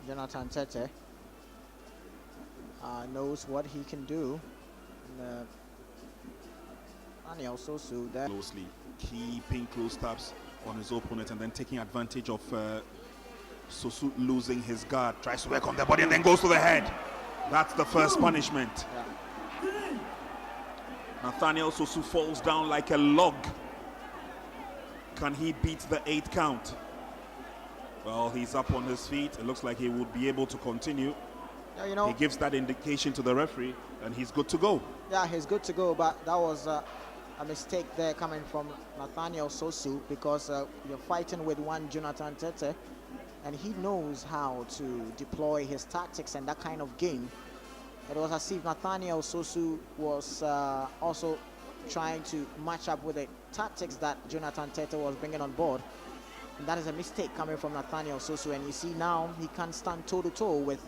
Jonathan Tetteh knows what he can do. And, Nathaniel Sosu there. Closely, keeping close tabs on his opponent and then taking advantage of Sosu losing his guard. Tries to work on the body and then goes to the head. That's the first punishment. Yeah. Nathaniel Sosu falls down like a log. Can he beat the 8 count? Well, he's up on his feet. It looks like he would be able to continue. Yeah, you know, he gives that indication to the referee and he's good to go. Yeah, he's good to go, but that was a mistake there coming from Nathaniel Sosu, because you're fighting with one Jonathan Tetteh, and he knows how to deploy his tactics and that kind of game. It was as if Nathaniel Sosu was also trying to match up with the tactics that Jonathan Tetteh was bringing on board. And that is a mistake coming from Nathaniel Sosu, and you see now he can't stand toe-to-toe with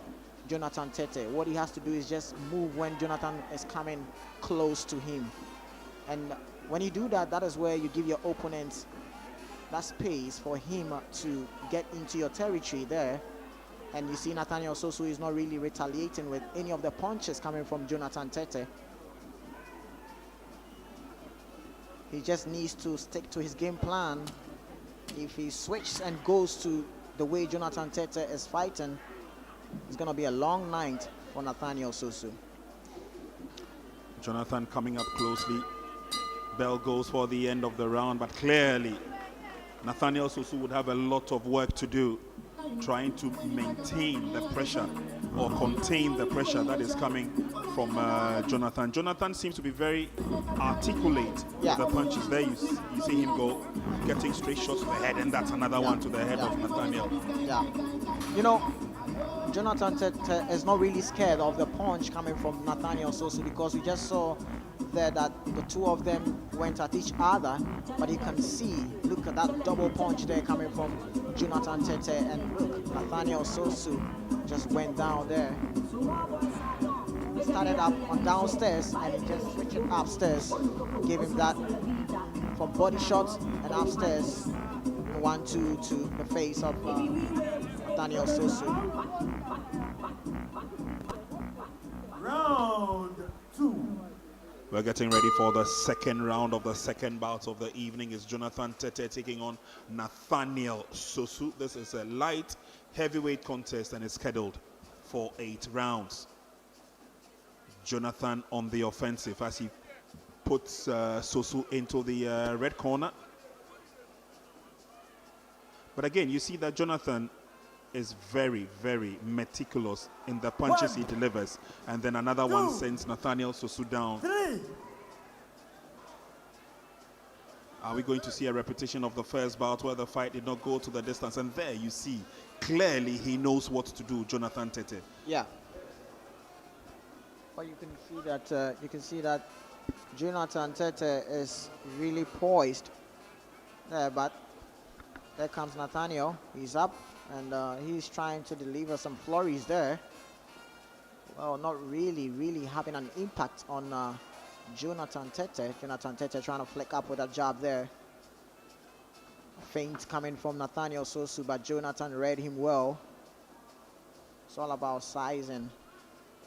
Jonathan Tetteh. What he has to do is just move when Jonathan is coming close to him. And when you do that, that is where you give your opponent that space for him to get into your territory there. And you see Nathaniel Sosu is not really retaliating with any of the punches coming from Jonathan Tetteh. He just needs to stick to his game plan. If he switches and goes to the way Jonathan Tetteh is fighting, it's going to be a long night for Nathaniel Sosu. Jonathan coming up closely. Bell goes for the end of the round, but clearly Nathaniel Sosu would have a lot of work to do trying to maintain the pressure or contain the pressure that is coming from Jonathan. Jonathan seems to be very articulate with the punches. There you see him go, getting straight shots to the head, and that's another one to the head of Nathaniel. Yeah. You know, Jonathan Tetteh is not really scared of the punch coming from Nathaniel Sosu, because we just saw there that the two of them went at each other, but you can see, look at that double punch there coming from Jonathan Tetteh, and look, Nathaniel Sosu just went down there. He started up on downstairs and he just switched it upstairs, gave him that from body shots and upstairs 1-2 to the face of Nathaniel Sosu. Round 2. We're getting ready for the second round of the second bout of the evening. Is Jonathan Tetteh taking on Nathaniel Sosu. This is a light heavyweight contest and is scheduled for 8 rounds. Jonathan on the offensive as he puts Sosu into the red corner. But again, you see that Jonathan is very, very meticulous in the punches he delivers. And then another one sends Nathaniel Sosu down. 3. Are we going to see a repetition of the first bout where the fight did not go to the distance? And there you see, clearly he knows what to do, Jonathan Tetteh. Yeah. But you can see that Jonathan Tetteh is really poised there, but there comes Nathaniel. He's up and he's trying to deliver some flurries there. Well, not really having an impact on Jonathan Tetteh. Jonathan Tetteh trying to flick up with a jab there. Feint coming from Nathaniel Sosu, but Jonathan read him well. It's all about sizing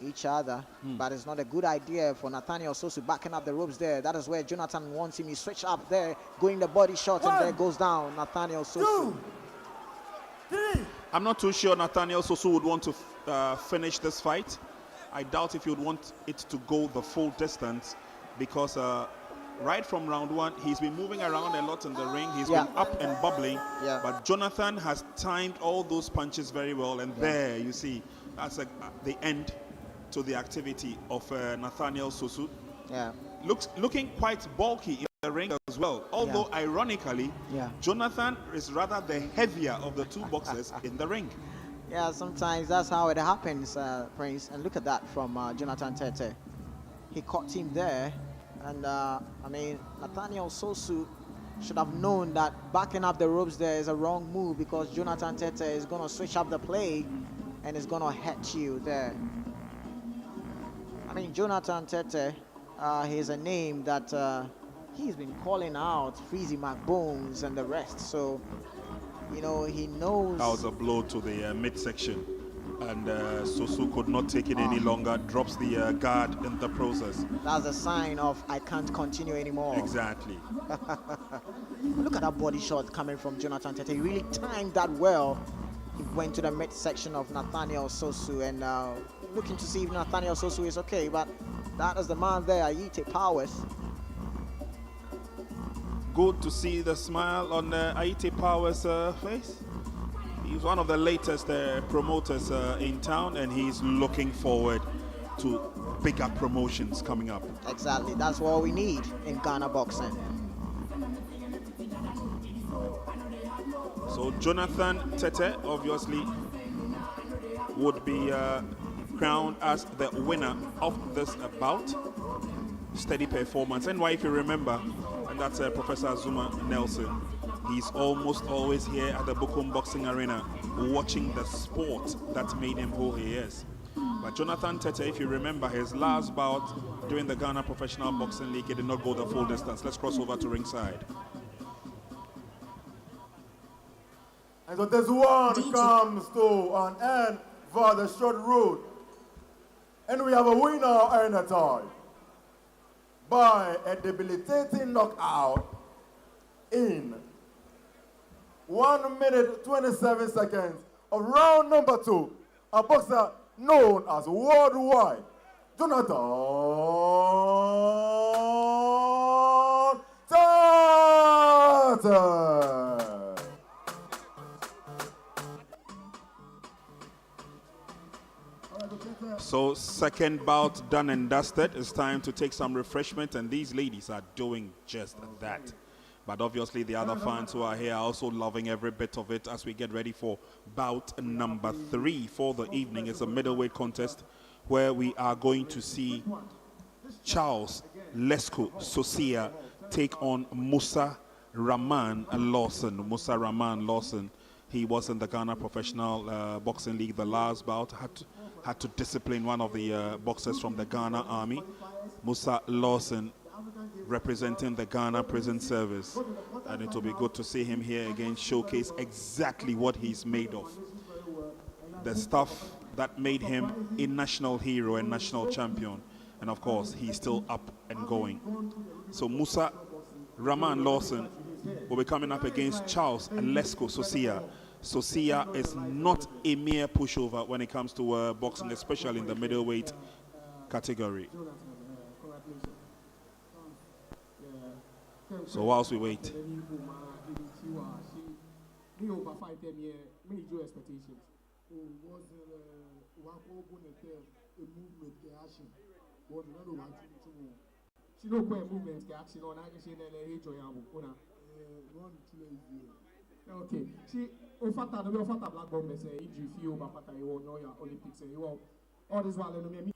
each other, but it's not a good idea for Nathaniel Sosu backing up the ropes there. That is where Jonathan wants him. He switch up there, going the body shot, and there goes down Nathaniel Sosu. 2, 3. I'm not too sure Nathaniel Sosu would want to finish this fight. I doubt if he would want it to go the full distance, because right from round 1, he's been moving around a lot in the ring. He's been up and bubbling, but Jonathan has timed all those punches very well. And there you see, that's the end to the activity of Nathaniel Sosu. Yeah. Looking quite bulky in the ring as well. Although ironically, Jonathan is rather the heavier of the two boxers in the ring. Yeah, sometimes that's how it happens, Prince. And look at that from Jonathan Tetteh. He caught him there, and I mean, Nathaniel Sosu should have known that backing up the ropes there is a wrong move, because Jonathan Tetteh is going to switch up the play and is going to hit you there. I mean, Jonathan Tetteh, he's a name that he's been calling out Freezy McBones and the rest. So, you know, he knows. That was a blow to the midsection. And Sosu could not take it any longer, drops the guard in the process. That's a sign of I can't continue anymore. Exactly. Look at that body shot coming from Jonathan Tetteh. He really timed that well. He went to the midsection of Nathaniel Sosu and looking to see if Nathaniel Sosu is okay. But that is the man there, Aite Powers. Good to see the smile on Aite Powers' face. He's one of the latest promoters in town, and he's looking forward to bigger promotions coming up. Exactly, that's what we need in Ghana boxing. So Jonathan Tetteh obviously would be crowned as the winner of this bout. Steady performance. And why, if you remember, and that's Professor Zuma Nelson. He's almost always here at the Bukom Boxing Arena watching the sport that made him who he is. But Jonathan Tetteh, if you remember his last bout during the Ghana Professional Boxing League, he did not go the full distance. Let's cross over to ringside. And so this one comes to an end for the short road. And we have a winner and a tie by a debilitating knockout in 1 minute 27 seconds of round number 2. A boxer known as worldwide, Jonathan Tetteh. So second bout done and dusted. It's time to take some refreshment, and these ladies are doing just that. But obviously the other fans who are here are also loving every bit of it as we get ready for bout number 3 for the evening. It's a middleweight contest where we are going to see Charles Lesko Sosia take on Musa Rahman Lawson. Musa Rahman Lawson, he was in the Ghana Professional Boxing League the last bout, had to discipline one of the boxers from the Ghana Army. Musa Lawson representing the Ghana Prison Service, and it will be good to see him here again, showcase exactly what he's made of. The stuff that made him a national hero and national champion, and of course he's still up and going. So Musa Rahman Lawson will be coming up against Charles Lesko Sosia. Sosia is not a mere pushover when it comes to boxing, especially in the middleweight category. So whilst we wait, okay. She ofata no ofata black bomb say if you feel bafata you know your Olympics and you all this while no me.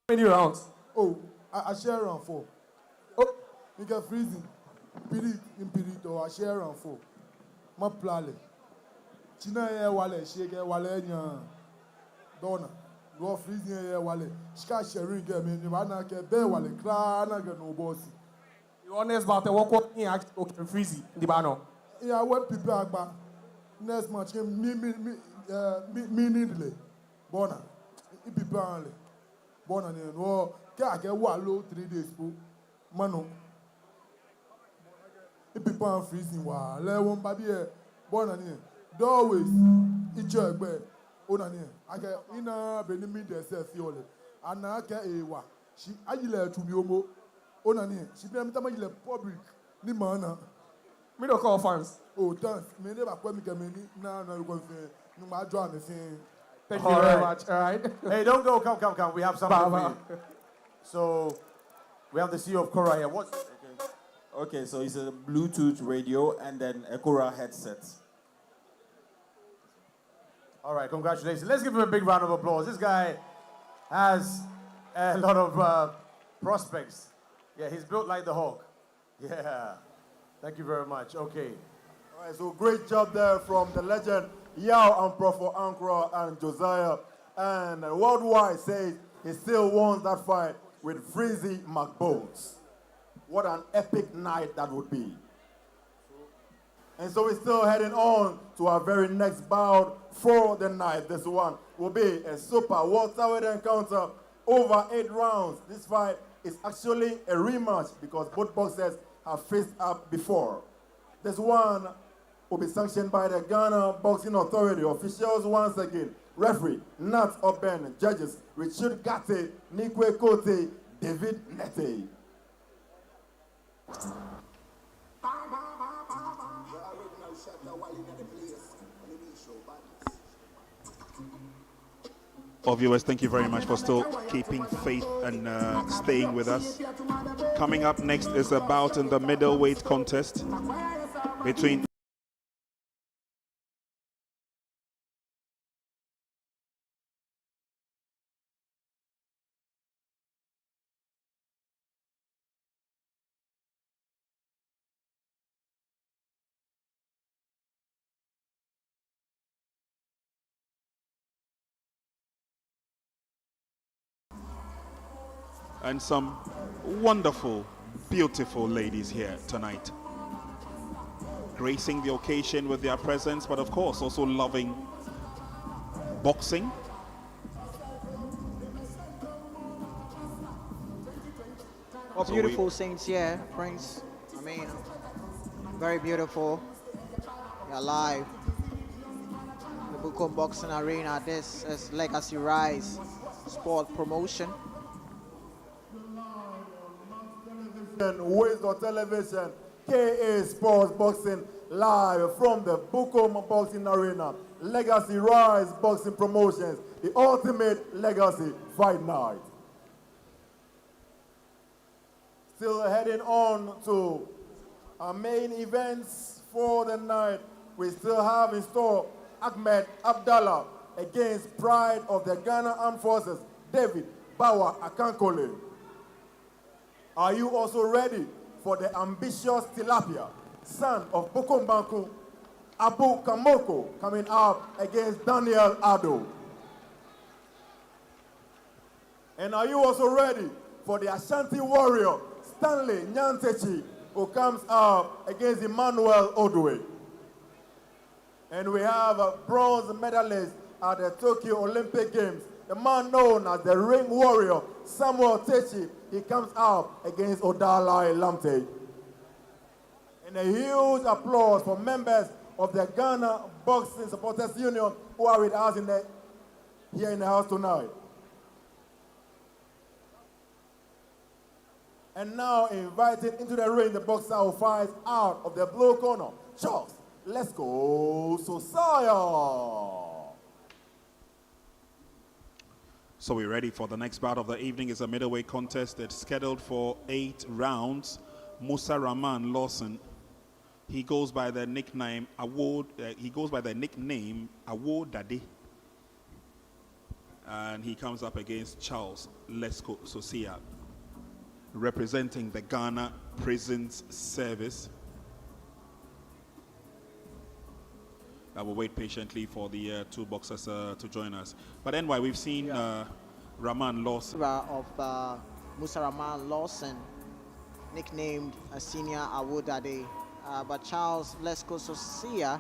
Many rounds. Oh, I share round 4. Oh, you get freezing. Period or I share round 4. My plale. China ya wale, shake wale nya. Dona. Go freezing ya wale. Shika sharing game in the banana ke be wale krana get no bossy. You honest about the walk in act okay freezy the banner. Yeah, when people are back. Next match me needle. Bona. People only. Born and no, can get wallow 3 days po, mano. If people are freezing, wow, let one baby born and always each other. I get in a benefit herself, and I get a wa. She agile to Miomo, Onani, she never tell public, ni mana. Me don't call fans. Oh, thanks. Me never call me Kamini, now you confess. No matter what I'm saying. Thank you very much. All right. Hey, don't go. Come. We have something for you. So, we have the CEO of Cora here. What's... Okay, so it's a Bluetooth radio and then a Cora headset. All right, congratulations. Let's give him a big round of applause. This guy has a lot of prospects. Yeah, he's built like the Hawk. Yeah, thank you very much. Okay. All right, so great job there from the legend Yao and Prophet Ankara and Josiah. And Worldwide says he still wants that fight with Freezy McBones. What an epic night that would be. And so we're still heading on to our very next bout for the night. This one will be a super welterweight encounter over 8 rounds. This fight is actually a rematch because both boxers have faced up before. This one will be sanctioned by the Ghana Boxing Authority. Officials once again. Referee, Nat Oben. Judges, Richard Gate, Nii Quaye, David Nete. Our viewers, thank you very much for still keeping faith and staying with us. Coming up next is a bout in the middleweight contest between and some wonderful, beautiful ladies here tonight, gracing the occasion with their presence, but of course also loving boxing. What beautiful scenes here, Prince. I mean, very beautiful. You're live. The Bukom Boxing Arena. This is Legacy Rise Sport Promotion. Ways on television, KA Sports Boxing live from the Bukom Boxing Arena. Legacy Rise Boxing Promotions, the ultimate legacy fight night. Still heading on to our main events for the night. We still have in store Ahmed Abdallah against Pride of the Ghana Armed Forces, David Bawa Akankole. Are you also ready for the ambitious Tilapia, son of Bukom Banku, Abu Kamoko, coming up against Daniel Ado? And are you also ready for the Ashanti warrior, Stanley Nyantechi, who comes up against Emmanuel Odwe? And we have a bronze medalist at the Tokyo Olympic Games, the man known as the ring warrior, Samuel Techi. He comes out against Odala Lamte. And a huge applause for members of the Ghana Boxing Supporters Union who are with us here in the house tonight. And now invited into the ring the boxer who fights out of the blue corner. Charles, let's go, Soya. So we're ready for the next bout of the evening. It's a middleweight contest. It's scheduled for 8 rounds. Musa Rahman Lawson. He goes by the nickname Award. Award Daddy. And he comes up against Charles Lesko Sosia, representing the Ghana Prisons Service. I will wait patiently for the two boxers to join us. But anyway, we've seen Rahman Lawson. Of Musa Rahman Lawson, nicknamed Senior Awodade. But Charles Lesko Sosia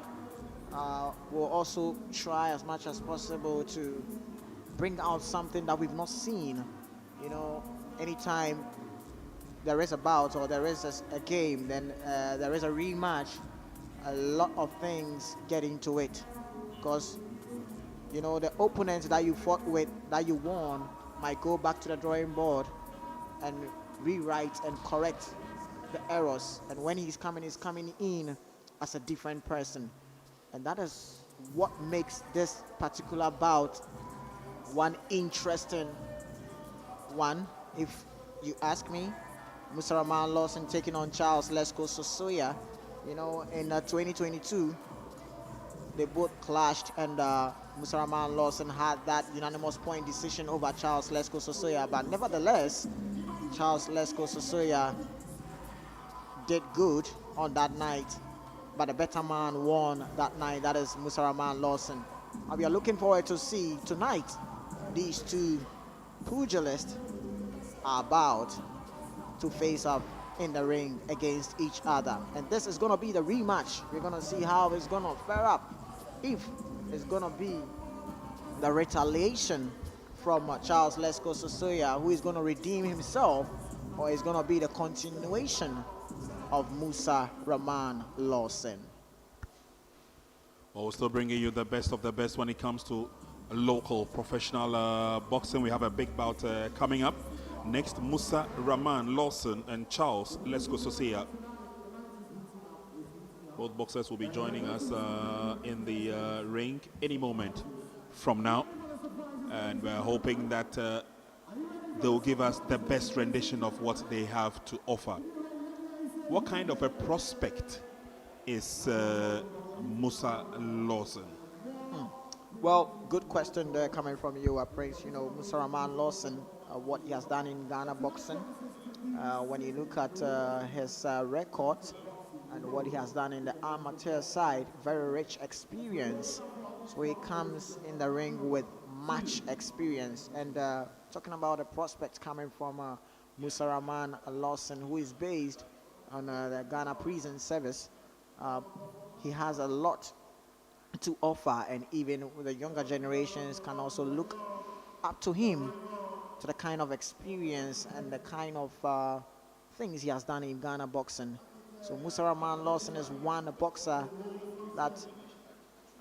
will also try as much as possible to bring out something that we've not seen. You know, anytime there is a bout or there is a game, then there is a rematch. A lot of things get into it, because you know the opponents that you fought with, that you won, might go back to the drawing board and rewrite and correct the errors. And when he's coming in as a different person, and that is what makes this particular bout one interesting one, if you ask me. Musa Lawson taking on Charles Soya. You know, in 2022, they both clashed, and Musa Lawson had that unanimous point decision over Charles Soya. But nevertheless, Charles Soya did good on that night. But the better man won that night. That is Musa Lawson. And we are looking forward to see tonight these two pugilists are about to face up in the ring against each other. And this is going to be the rematch. We're going to see how it's going to fare up. If it's going to be the retaliation from Charles Soya, who is going to redeem himself, or it's going to be the continuation of Musa Lawson. Well, we're still bringing you the best of the best when it comes to local professional boxing. We have a big bout coming up. Next, Musa Lawson and Charles Soya. Both boxers will be joining us in the ring any moment from now. And we're hoping that they'll give us the best rendition of what they have to offer. What kind of a prospect is Musa Lawson? Well, good question there coming from you, Prince. You know, Musa Lawson, what he has done in Ghana boxing. When you look at his record and what he has done in the amateur side, very rich experience. So he comes in the ring with much experience. And talking about a prospect coming from Musa Lawson, who is based on the Ghana Prison Service, he has a lot to offer, and even the younger generations can also look up to him, to the kind of experience and the kind of things he has done in Ghana boxing. So Musa Lawson is one boxer that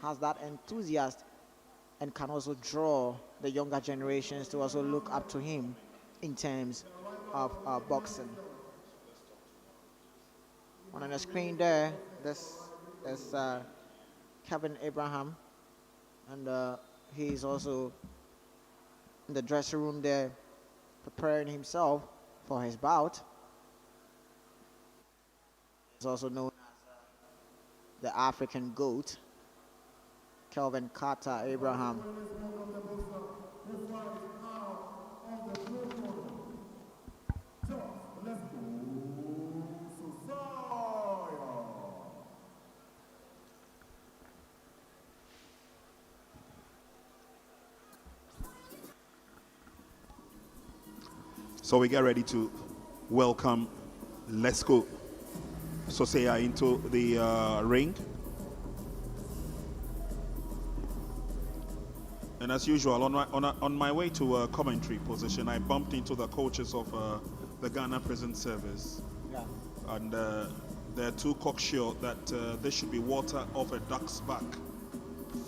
has that enthusiasm and can also draw the younger generations to also look up to him in terms of boxing. On the screen there, this is Kevin Abraham, and he is also in the dressing room there preparing himself for his bout. He's also known as the African GOAT, Kelvin Carter Abraham. So we get ready to welcome Soya into the ring. And as usual, on my way to a commentary position, I bumped into the coaches of the Ghana Prison Service. Yeah. And they're too cocksure that this should be water off a duck's back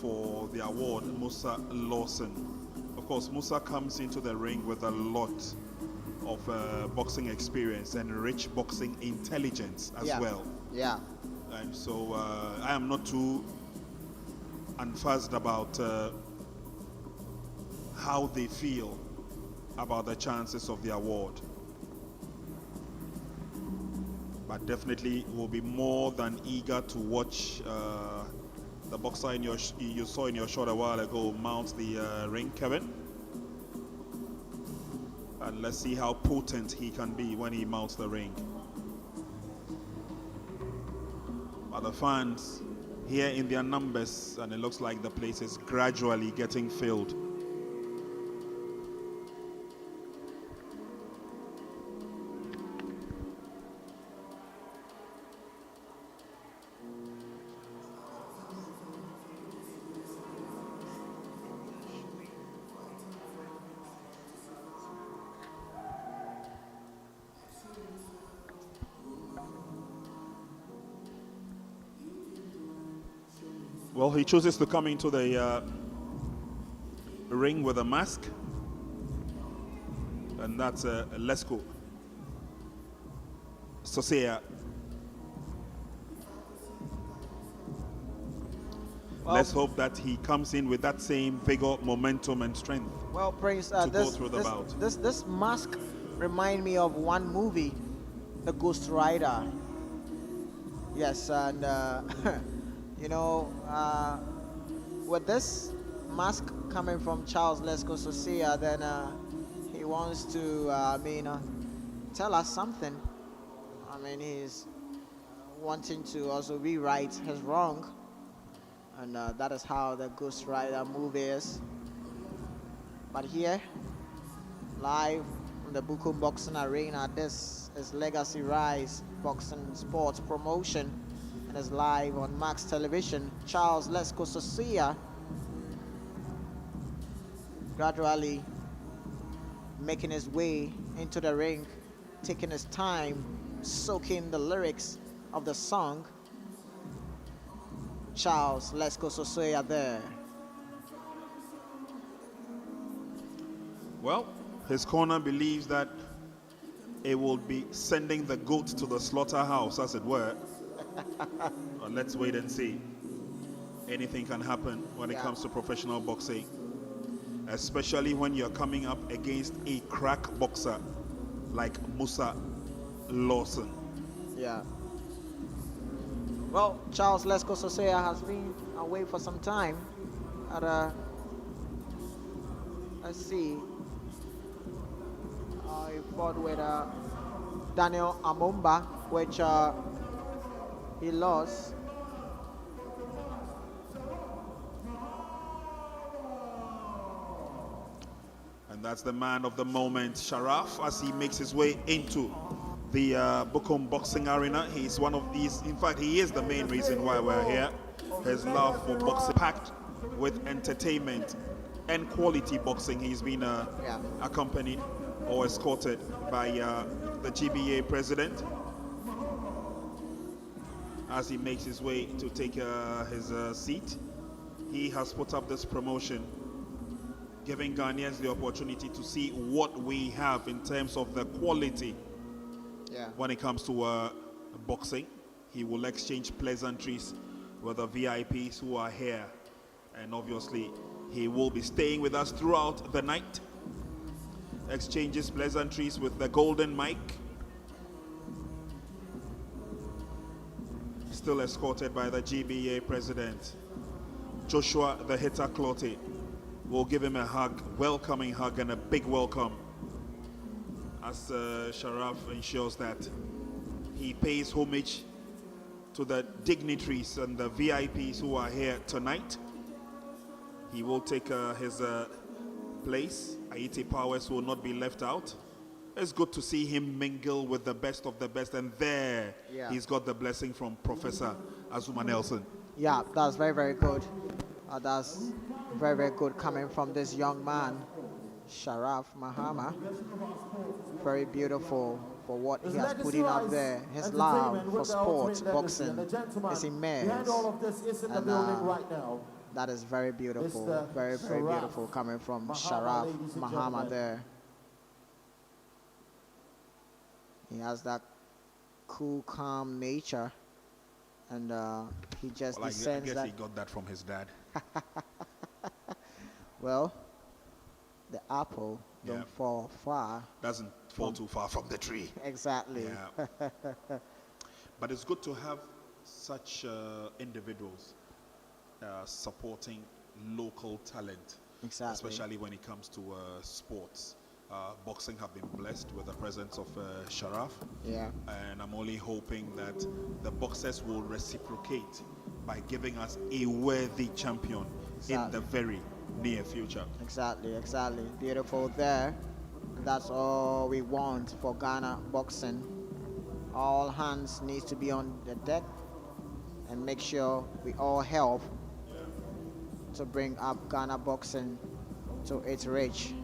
for the award, Musa Lawson. Of course, Musa comes into the ring with a lot of boxing experience and rich boxing intelligence as well. Yeah. And so I am not too unfuzzed about how they feel about the chances of the award. But definitely will be more than eager to watch the boxer you saw in your shot a while ago mount the ring, Kevin. And let's see how potent he can be when he mounts the ring. But the fans here in their numbers, and it looks like the place is gradually getting filled. Well, he chooses to come into the ring with a mask, and that's Soya. Well, let's hope that he comes in with that same vigor, momentum, and strength. Well, Prince, to go through the bout. This mask remind me of one movie the Ghost Rider. Yes, and you know, with this mask coming from Charles Lesco Sosia, then he wants to, tell us something. I mean, he's wanting to also rewrite his wrong, and that is how the Ghost Rider movie is. But here, live from the Bukom Boxing Arena, this is Legacy Rise Boxing Sports Promotion, and is live on Max Television. Charles Lesco Sosia gradually making his way into the ring, taking his time, soaking the lyrics of the song. Charles Lesco Sosia there. Well, his corner believes that it will be sending the goat to the slaughterhouse, as it were. But let's wait and see. Anything can happen when it comes to professional boxing, especially when you're coming up against a crack boxer like Musa Lawson. Yeah. Well, Charles Lesco Sosia has been away for some time. At let's see. He fought with Daniel Amomba, which he lost. And that's the man of the moment, Sharaf, as he makes his way into the Bukom Boxing Arena. He's one of these, in fact, he is the main reason why we're here. His love for boxing, packed with entertainment and quality boxing. He's been accompanied or escorted by the GBA president as he makes his way to take his seat. He has put up this promotion, giving Ghanaians the opportunity to see what we have in terms of the quality when it comes to boxing. He will exchange pleasantries with the VIPs who are here, and obviously he will be staying with us throughout the night. Exchanges pleasantries with the golden mic, still escorted by the GBA president. Joshua the Hitter Clote will give him a hug, welcoming hug, and a big welcome, as Sharaf ensures that he pays homage to the dignitaries and the VIPs who are here tonight. He will take his place. Haiti Powers will not be left out. It's good to see him mingle with the best of the best, and there he's got the blessing from Professor Azuma Nelson. Yeah, that's very, very good. That's very, very good coming from this young man, Sharaf Mahama. Very beautiful for what he has put in up there. His love for sport, boxing is immense. And that is very beautiful, very, very beautiful coming from Sharaf Mahama there. He has that cool, calm nature, and he just descends. I guess he got that from his dad. Well, the apple don't fall far. Doesn't fall too far from the tree. Exactly. Yeah. But it's good to have such individuals supporting local talent, especially when it comes to sports. Boxing have been blessed with the presence of Sharaf, and I'm only hoping that the boxers will reciprocate by giving us a worthy champion in the very near future. Exactly. Beautiful there. That's all we want for Ghana boxing. All hands needs to be on the deck, and make sure we all help to bring up Ghana boxing to its reach.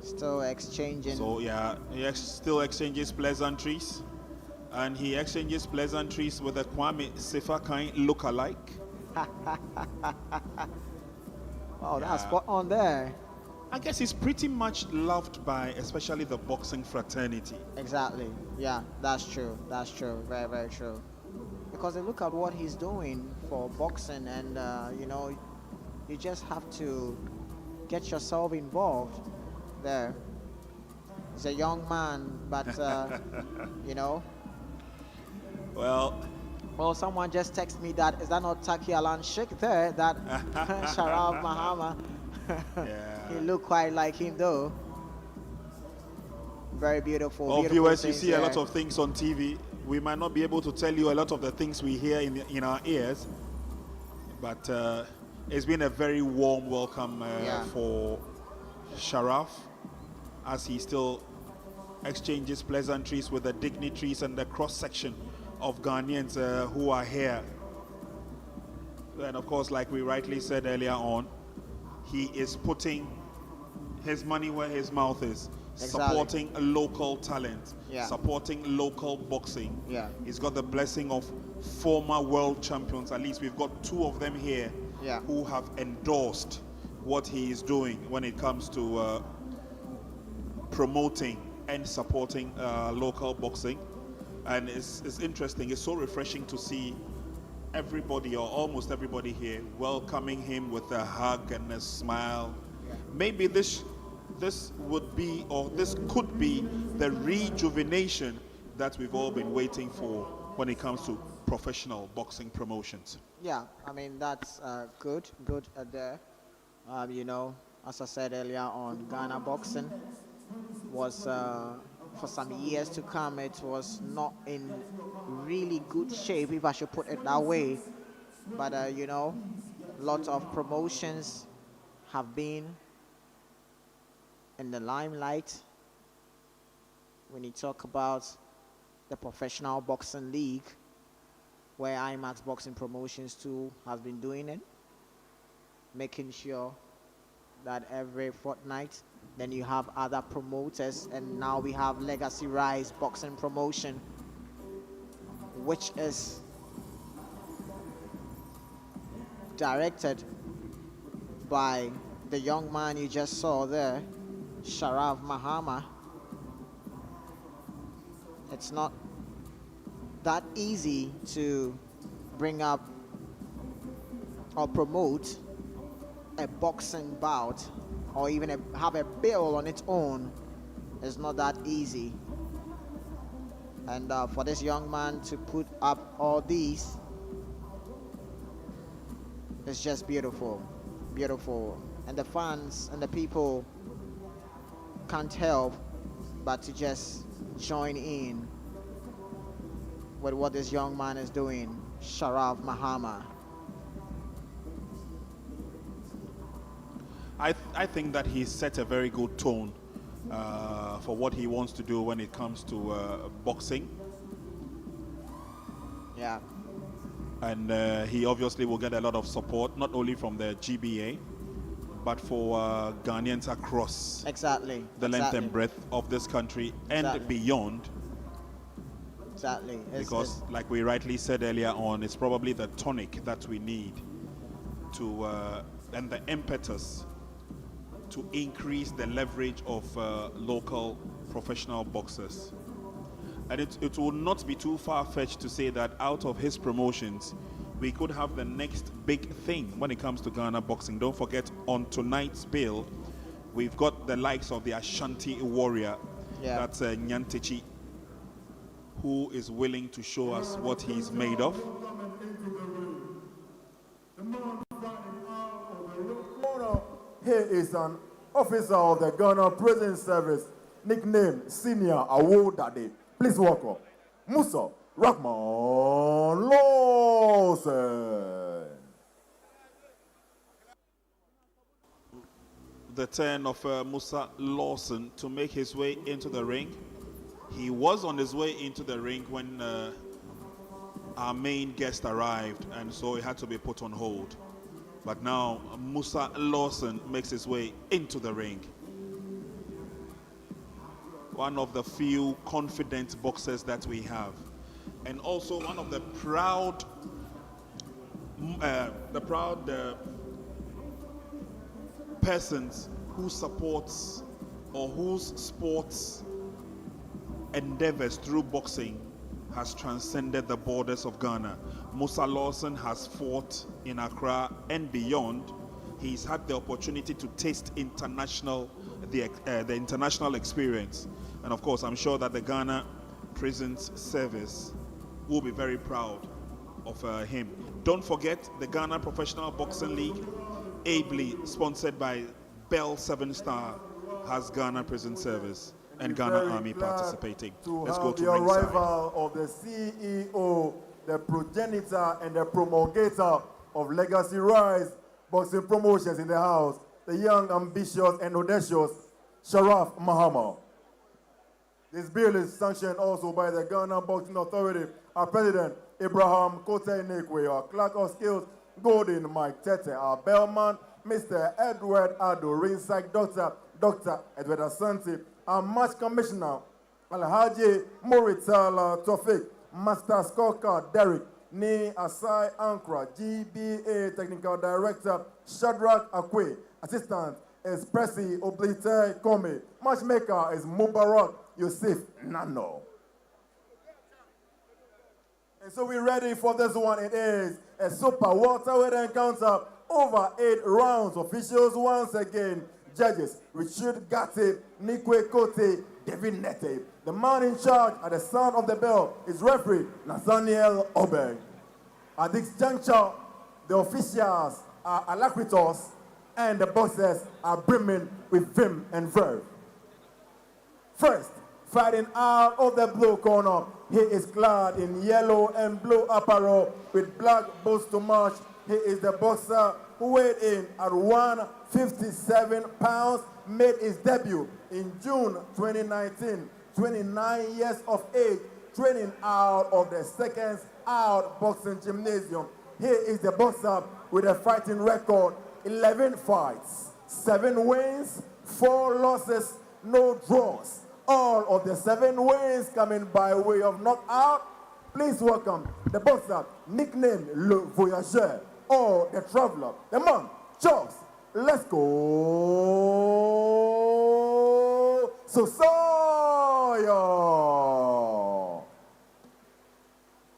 Still exchanging. So he still exchanges pleasantries, and he exchanges pleasantries with a Kwame Sefakai look-alike. Oh, that's spot on there. I guess he's pretty much loved by especially the boxing fraternity. Exactly. Yeah, that's true. That's true. Very, very true. Because they look at what he's doing for boxing, and you know, you just have to get yourself involved there. He's a young man, but you know. Well, Someone just texted me that, is that not Taki Alan Sheikh there? That Sharaf Mahama. yeah. He looked quite like him though. Very beautiful. Well, beautiful viewers, you things see a lot there. of things on TV. We might not be able to tell you a lot of the things we hear in our ears, but it's been a very warm welcome for Sharaf as he still exchanges pleasantries with the dignitaries and the cross-section of Ghanaians who are here. And of course, like we rightly said earlier on, he is putting his money where his mouth is. Exactly. Supporting local talent, Yeah. supporting local boxing. Yeah. He's got the blessing of former world champions. At least we've got 2 of them here who have endorsed what he is doing when it comes to promoting and supporting local boxing. And it's interesting, it's so refreshing to see everybody, or almost everybody here, welcoming him with a hug and a smile. Maybe this would be, or this could be, the rejuvenation that we've all been waiting for when it comes to professional boxing promotions. Yeah, I mean, that's good there. You know, as I said earlier on, Ghana boxing was, for some years to come, it was not in really good shape, if I should put it that way. But, you know, lots of promotions have been in the limelight. When you talk about the Professional Boxing League, where IMAX Boxing Promotions too has been doing it, making sure that every fortnight, then you have other promoters, and now we have Legacy Rise Boxing Promotion, which is directed by the young man you just saw there, Sharaf Mahama. It's not that easy to bring up or promote a boxing bout, or even have a bill on its own. It's not that easy. And for this young man to put up all these, it's just beautiful, beautiful. And the fans and the people can't help but to just join in with what this young man is doing, Sharaf Mahama. I think that he set a very good tone for what he wants to do when it comes to boxing. Yeah. And he obviously will get a lot of support, not only from the GBA, but for Ghanaians across the length and breadth of this country and beyond. Exactly. Because, like we rightly said earlier on, it's probably the tonic that we need to, and the impetus to increase the leverage of local professional boxers. And it will not be too far-fetched to say that out of his promotions, we could have the next big thing when it comes to Ghana boxing. Don't forget, on tonight's bill, we've got the likes of the Ashanti warrior, that's Nyantechi, who is willing to show us what he's made of. Here is an officer of the Ghana Prison Service, nicknamed Senior Award Daddy. Please welcome Musa Rahman Lawson. The turn of Musa Lawson to make his way into the ring. He was on his way into the ring when our main guest arrived, and so it had to be put on hold. But now Musa Lawson makes his way into the ring. One of the few confident boxers that we have, and also one of the proud persons who supports, or whose sports endeavors through boxing has transcended the borders of Ghana. Musa Lawson has fought in Accra and beyond, he's had the opportunity to taste the international experience. And of course, I'm sure that the Ghana Prisons Service will be very proud of him. Don't forget, the Ghana Professional Boxing League, ably sponsored by Bell 7 Star, has Ghana Prison Service and Ghana Army participating. Let's go to the ringside. arrival of the CEO, the progenitor and the promulgator of Legacy Rise Boxing Promotions in the house, the young, ambitious and audacious Sharaf Mahama. This bill is sanctioned also by the Ghana Boxing Authority, our President Abraham Kote Nii Quaye, our Clerk of Skills Golden Mike Tetteh, our Bellman Mr. Edward Ado, ringside Dr. Edward Asante, our Match Commissioner Alhaji Murital Tofik, Master Scorecard Derek, Nii Asai Ankra, GBA Technical Director Shadrach Akwe, Assistant Espressi Oblite Kome, Matchmaker is Mubarak Yusuf Nano. And so we're ready for this one. It is a super welterweight encounter, over 8 rounds. Officials once again, judges Richard Gatti, Nii Quaye, David Nete. The man in charge at the sound of the bell is referee Nathaniel Obeng. At this juncture, the officials are alacritos and the boxers are brimming with vim and verve. First, fighting out of the blue corner, he is clad in yellow and blue apparel with black boots to match. He is the boxer who weighed in at 157 pounds, made his debut in June 2019, 29 years of age, training out of the Seconds Out Boxing Gymnasium. He is the boxer with a fighting record, 11 fights, 7 wins, 4 losses, no draws. All of the 7 wins coming by way of knockout. Please welcome the boxer nicknamed Le Voyageur or the Traveler, the man, Charles. Let's go. So Soya.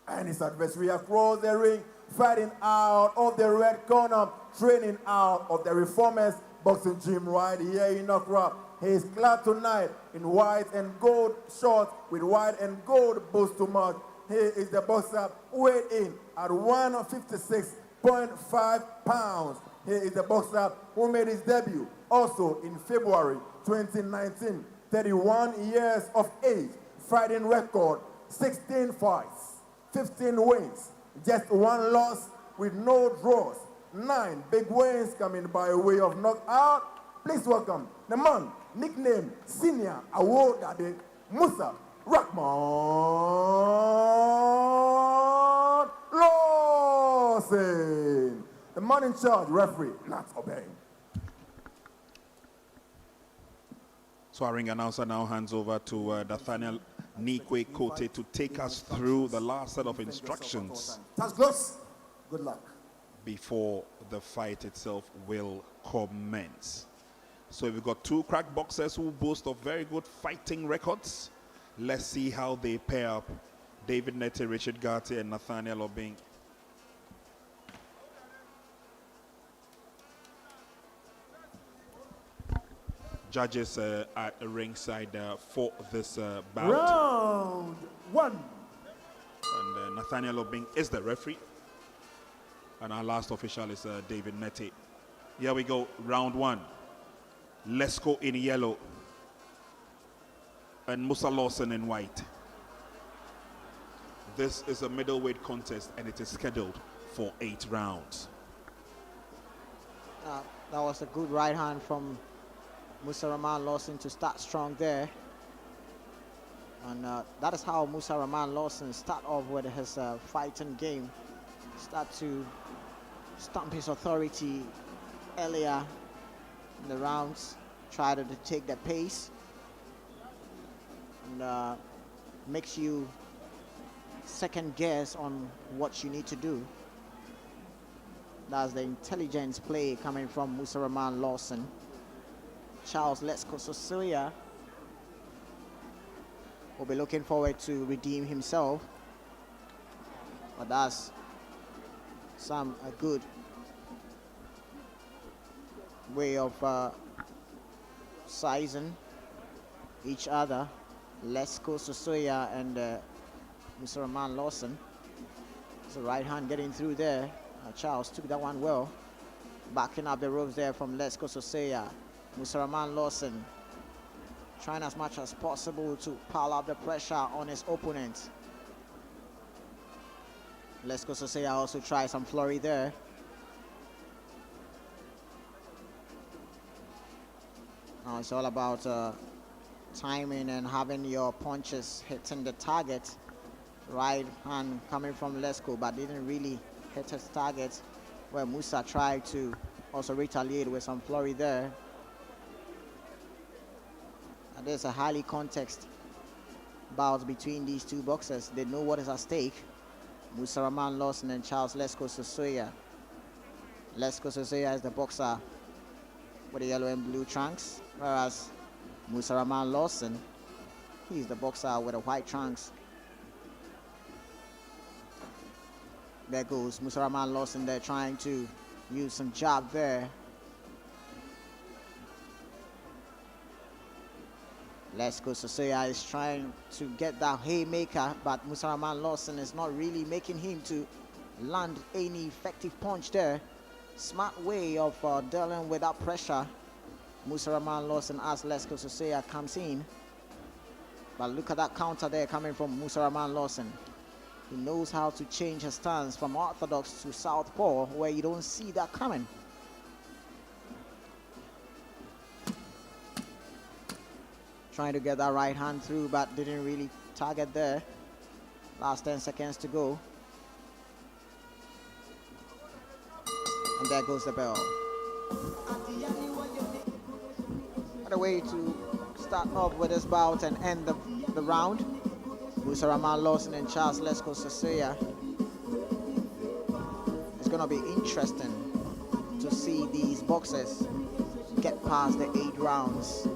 And his adversary across the ring, fighting out of the red corner, training out of the Reformers Boxing Gym right here in Accra. He is clad tonight in white and gold shorts with white and gold boots to match. He is the boxer weighed in at 156.5 pounds. He is the boxer who made his debut also in February 2019. 31 years of age, fighting record, 16 fights, 15 wins, just 1 loss with no draws. 9 big wins coming by way of knockout. Please welcome the man nicknamed Senior Award Daddy Musa Rahman Lawson. The man in charge, referee Nat Obey. So our ring announcer now hands over to Nathaniel Nii Quaye to take us through the last set of instructions. That's close. Good luck. Before the fight itself will commence. So we've got 2 crack boxers who boast of very good fighting records. Let's see how they pair up. David Nete, Richard Gatti, and Nathaniel Obeng. Judges at ringside for this bout. Round 1. And Nathaniel Obeng is the referee. And our last official is David Nete. Here we go, round 1. Let's go in yellow. And Musa Lawson in white. This is a middleweight contest and it is scheduled for 8 rounds. That was a good right hand from Musa Rahman Lawson to start strong there. And that is how Musa Rahman Lawson start off with his fighting game. Start to stamp his authority earlier in the rounds, try to take the pace, and makes you second guess on what you need to do. That's the intelligence play coming from Musa Rahman Lawson. Charles Soya will be looking forward to redeem himself, but that's some good way of sizing each other. Let's go Soya and Musa Lawson. So right hand getting through there. Charles took that one well. Backing up the ropes there from Let's Go Soya. Musa Lawson trying as much as possible to pile up the pressure on his opponent. Let's Go Soya also try some flurry there. Now it's all about timing and having your punches hitting the target. Right hand coming from Lesko, but didn't really hit his target, where Musa tried to also retaliate with some flurry there. And there's a highly contest bout between these two boxers. They know what is at stake. Musa Lawson and Charles Lesko Soya. Lesko Soya is the boxer with the yellow and blue trunks, whereas Musa Lawson, he's the boxer with the white trunks. There goes Musa Lawson there trying to use some jab there. Let's go. Soya is trying to get that haymaker, but Musa Lawson is not really making him to land any effective punch there. Smart way of dealing with that pressure. Musa Lawson as Let's Go Soya comes in. But look at that counter there coming from Musa Lawson. He knows how to change his stance from orthodox to southpaw, where you don't see that coming. Trying to get that right hand through, but didn't really target there. Last 10 seconds to go. And there goes the bell. What a way to start off with this bout and end the round. Musa Lawson and Charles Let's Go Soya. It's going to be interesting to see these boxers get past the 8 rounds.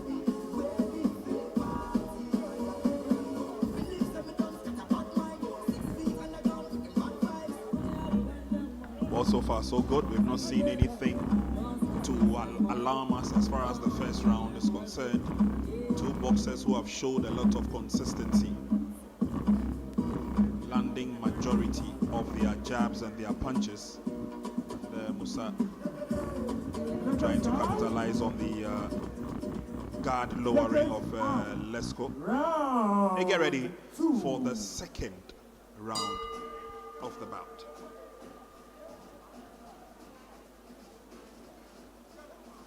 Well, so far so good. We've not seen anything to alarm us as far as the first round is concerned. Two boxers who have showed a lot of consistency, landing majority of their jabs and their punches. And, Musa trying to capitalize on the guard lowering of Lesko. They get ready for the second round of the bout.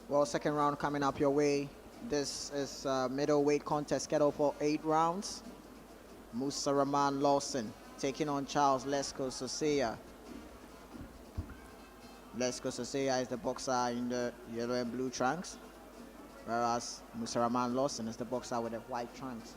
Well, second round coming up your way. This is middleweight contest scheduled for 8 rounds. Musa Lawson taking on Charles Let's Go Soya. Let's Go Soya is the boxer in the yellow and blue trunks, whereas Musa Lawson is the boxer with the white trunks.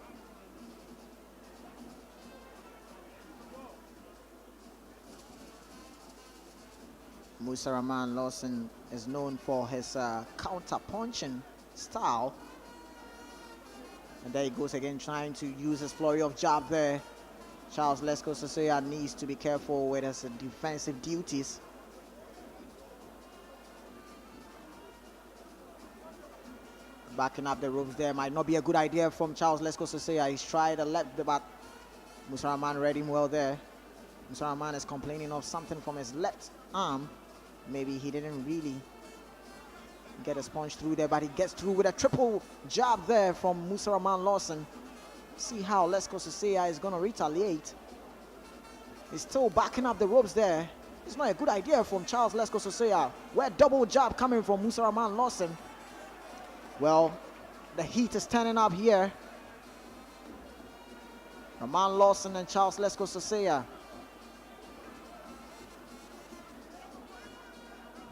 Musa Lawson is known for his counter-punching style. And there he goes again, trying to use his flurry of jab there. Charles Let's Go Soya needs to be careful with his defensive duties. Backing up the ropes there might not be a good idea from Charles Let's Go Soya. He's tried a left, but Musa read him well there. Musa is complaining of something from his left arm. Maybe he didn't really get his punch through there, but he gets through with a triple jab there from Musa Lawson. See how Let's Go Soya is going to retaliate. He's still backing up the ropes there. It's not a good idea from Charles Let's Go Soya. Where double jab coming from Musa Lawson. Well, the heat is turning up here. Lawson and Charles Let's Go Soya.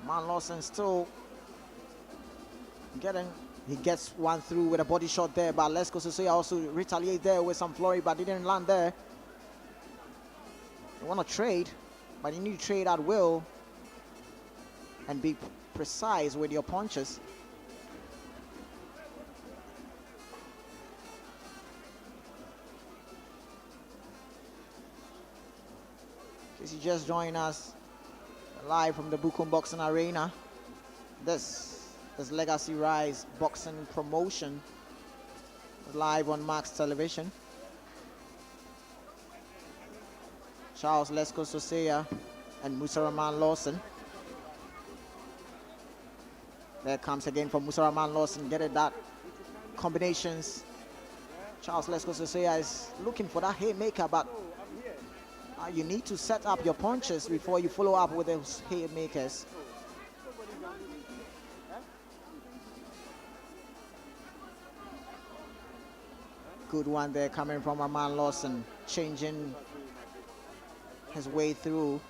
Lawson still he gets one through with a body shot there, but Let's Go Soya also retaliate there with some flurry, but didn't land there. You want to trade, but you need to trade at will and be precise with your punches. In case you just joined us live from the Bukom Boxing Arena, this This Legacy Rise boxing promotion live on Max Television. Charles Lesko Soya and Musa Lawson. There comes again from Musa Lawson, getting that combinations. Charles Lesko Soya is looking for that haymaker, but you need to set up your punches before you follow up with those haymakers. Good one there coming from Lawson, changing his way through,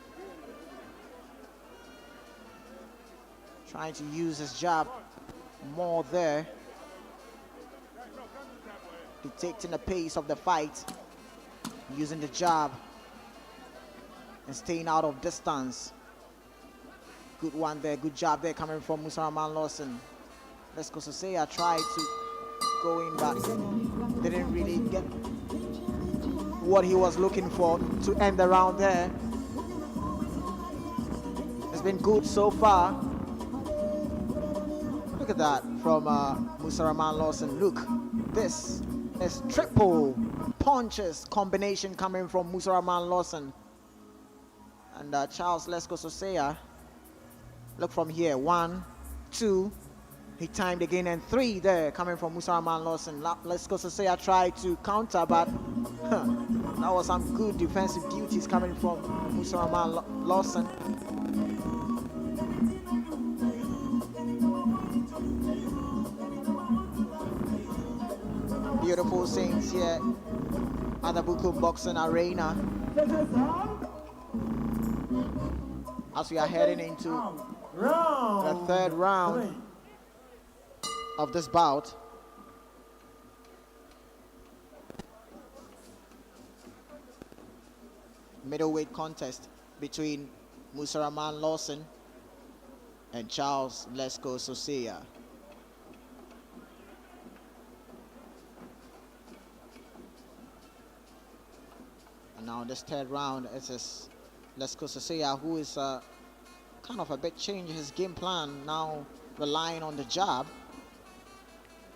trying to use his jab more there, dictating the pace of the fight, using the jab and staying out of distance. Good one there, good job there coming from Musa Lawson. Let's go Soya tried to go in, but didn't really get what he was looking for to end the round there. It's been good so far. Look at that from Musa Lawson. Look, this is triple punches combination coming from Musa Lawson. And Charles Lesko Soya, look from here, 1, 2, he timed again, and 3 there coming from Musa Lawson. Lesko Soya tried to counter, but that was some good defensive duties coming from Musa Lawson. Beautiful scenes here at the Bukom Boxing Arena as we are heading into the third round of this bout. Middleweight contest between Musa Lawson and Charles Lesko Soya. And now this third round, it is Lesko Soya who is kind of a bit changing his game plan, now relying on the jab.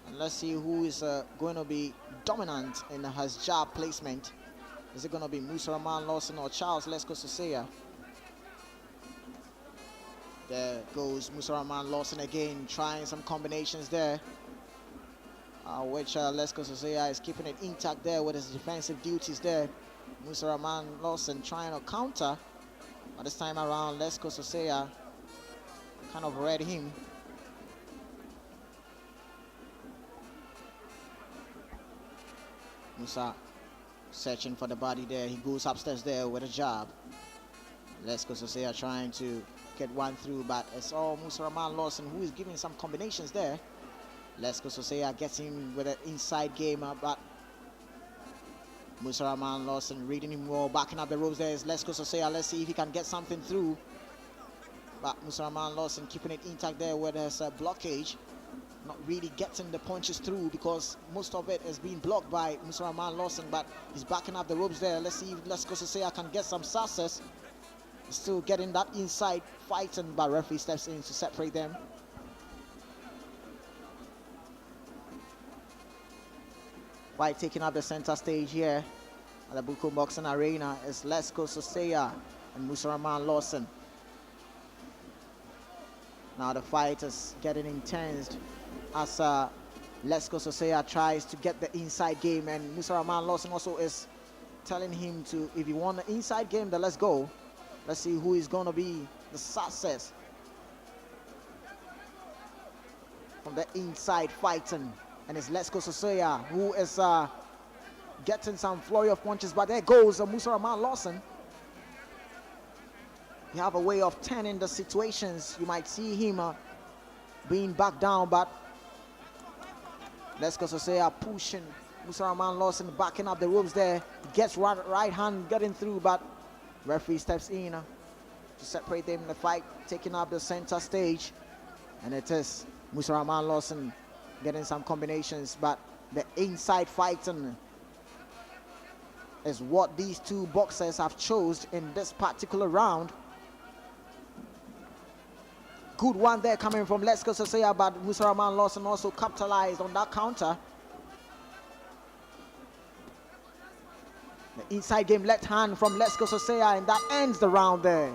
And let's see who is going to be dominant in his jab placement. Is it going to be Musa Lawson or Charles Lesko Soya? There goes Musa Lawson again, trying some combinations there, which Lesko Soya is keeping it intact there with his defensive duties there. Musa Lawson trying to counter, but this time around Lesko Soya kind of read him. Musa searching for the body there. He goes upstairs there with a jab. Lesko Soya trying to get one through, but it's all Musa Lawson who is giving some combinations there. Lesko Soya gets him with an inside game, but Musa Lawson reading him well, backing up the ropes there is Lesko Soya. Let's see if he can get something through. But Musa Lawson keeping it intact there with his blockage. Not really getting the punches through because most of it is being blocked by Musa Lawson, but he's backing up the ropes there. Let's see if Lesko Soya can get some success. Still getting that inside fighting, but referee steps in to separate them. Fight taking up the center stage here at the Bukom Boxing Arena is Lesko Soya and Musa Lawson. Now the fight is getting intense as Lesko Soya tries to get the inside game, and Musa Lawson also is telling him to, if you want the inside game, then let's go. Let's see who is going to be the success from the inside fighting. And it's Lesko Soya who is getting some flurry of punches, but there goes Musa Lawson. You have a way of turning the situations. You might see him being back down, but Lesko Soya pushing Musa Lawson, backing up the ropes there. Gets right hand getting through, but referee steps in to separate them in the fight, taking up the center stage. And it is Musa Lawson getting some combinations, but the inside fighting is what these two boxers have chosen in this particular round. good one there coming from Let's Go Soya, but Musa Lawson also capitalized on that counter. The inside game left hand from Let's Go Soya, and that ends the round there.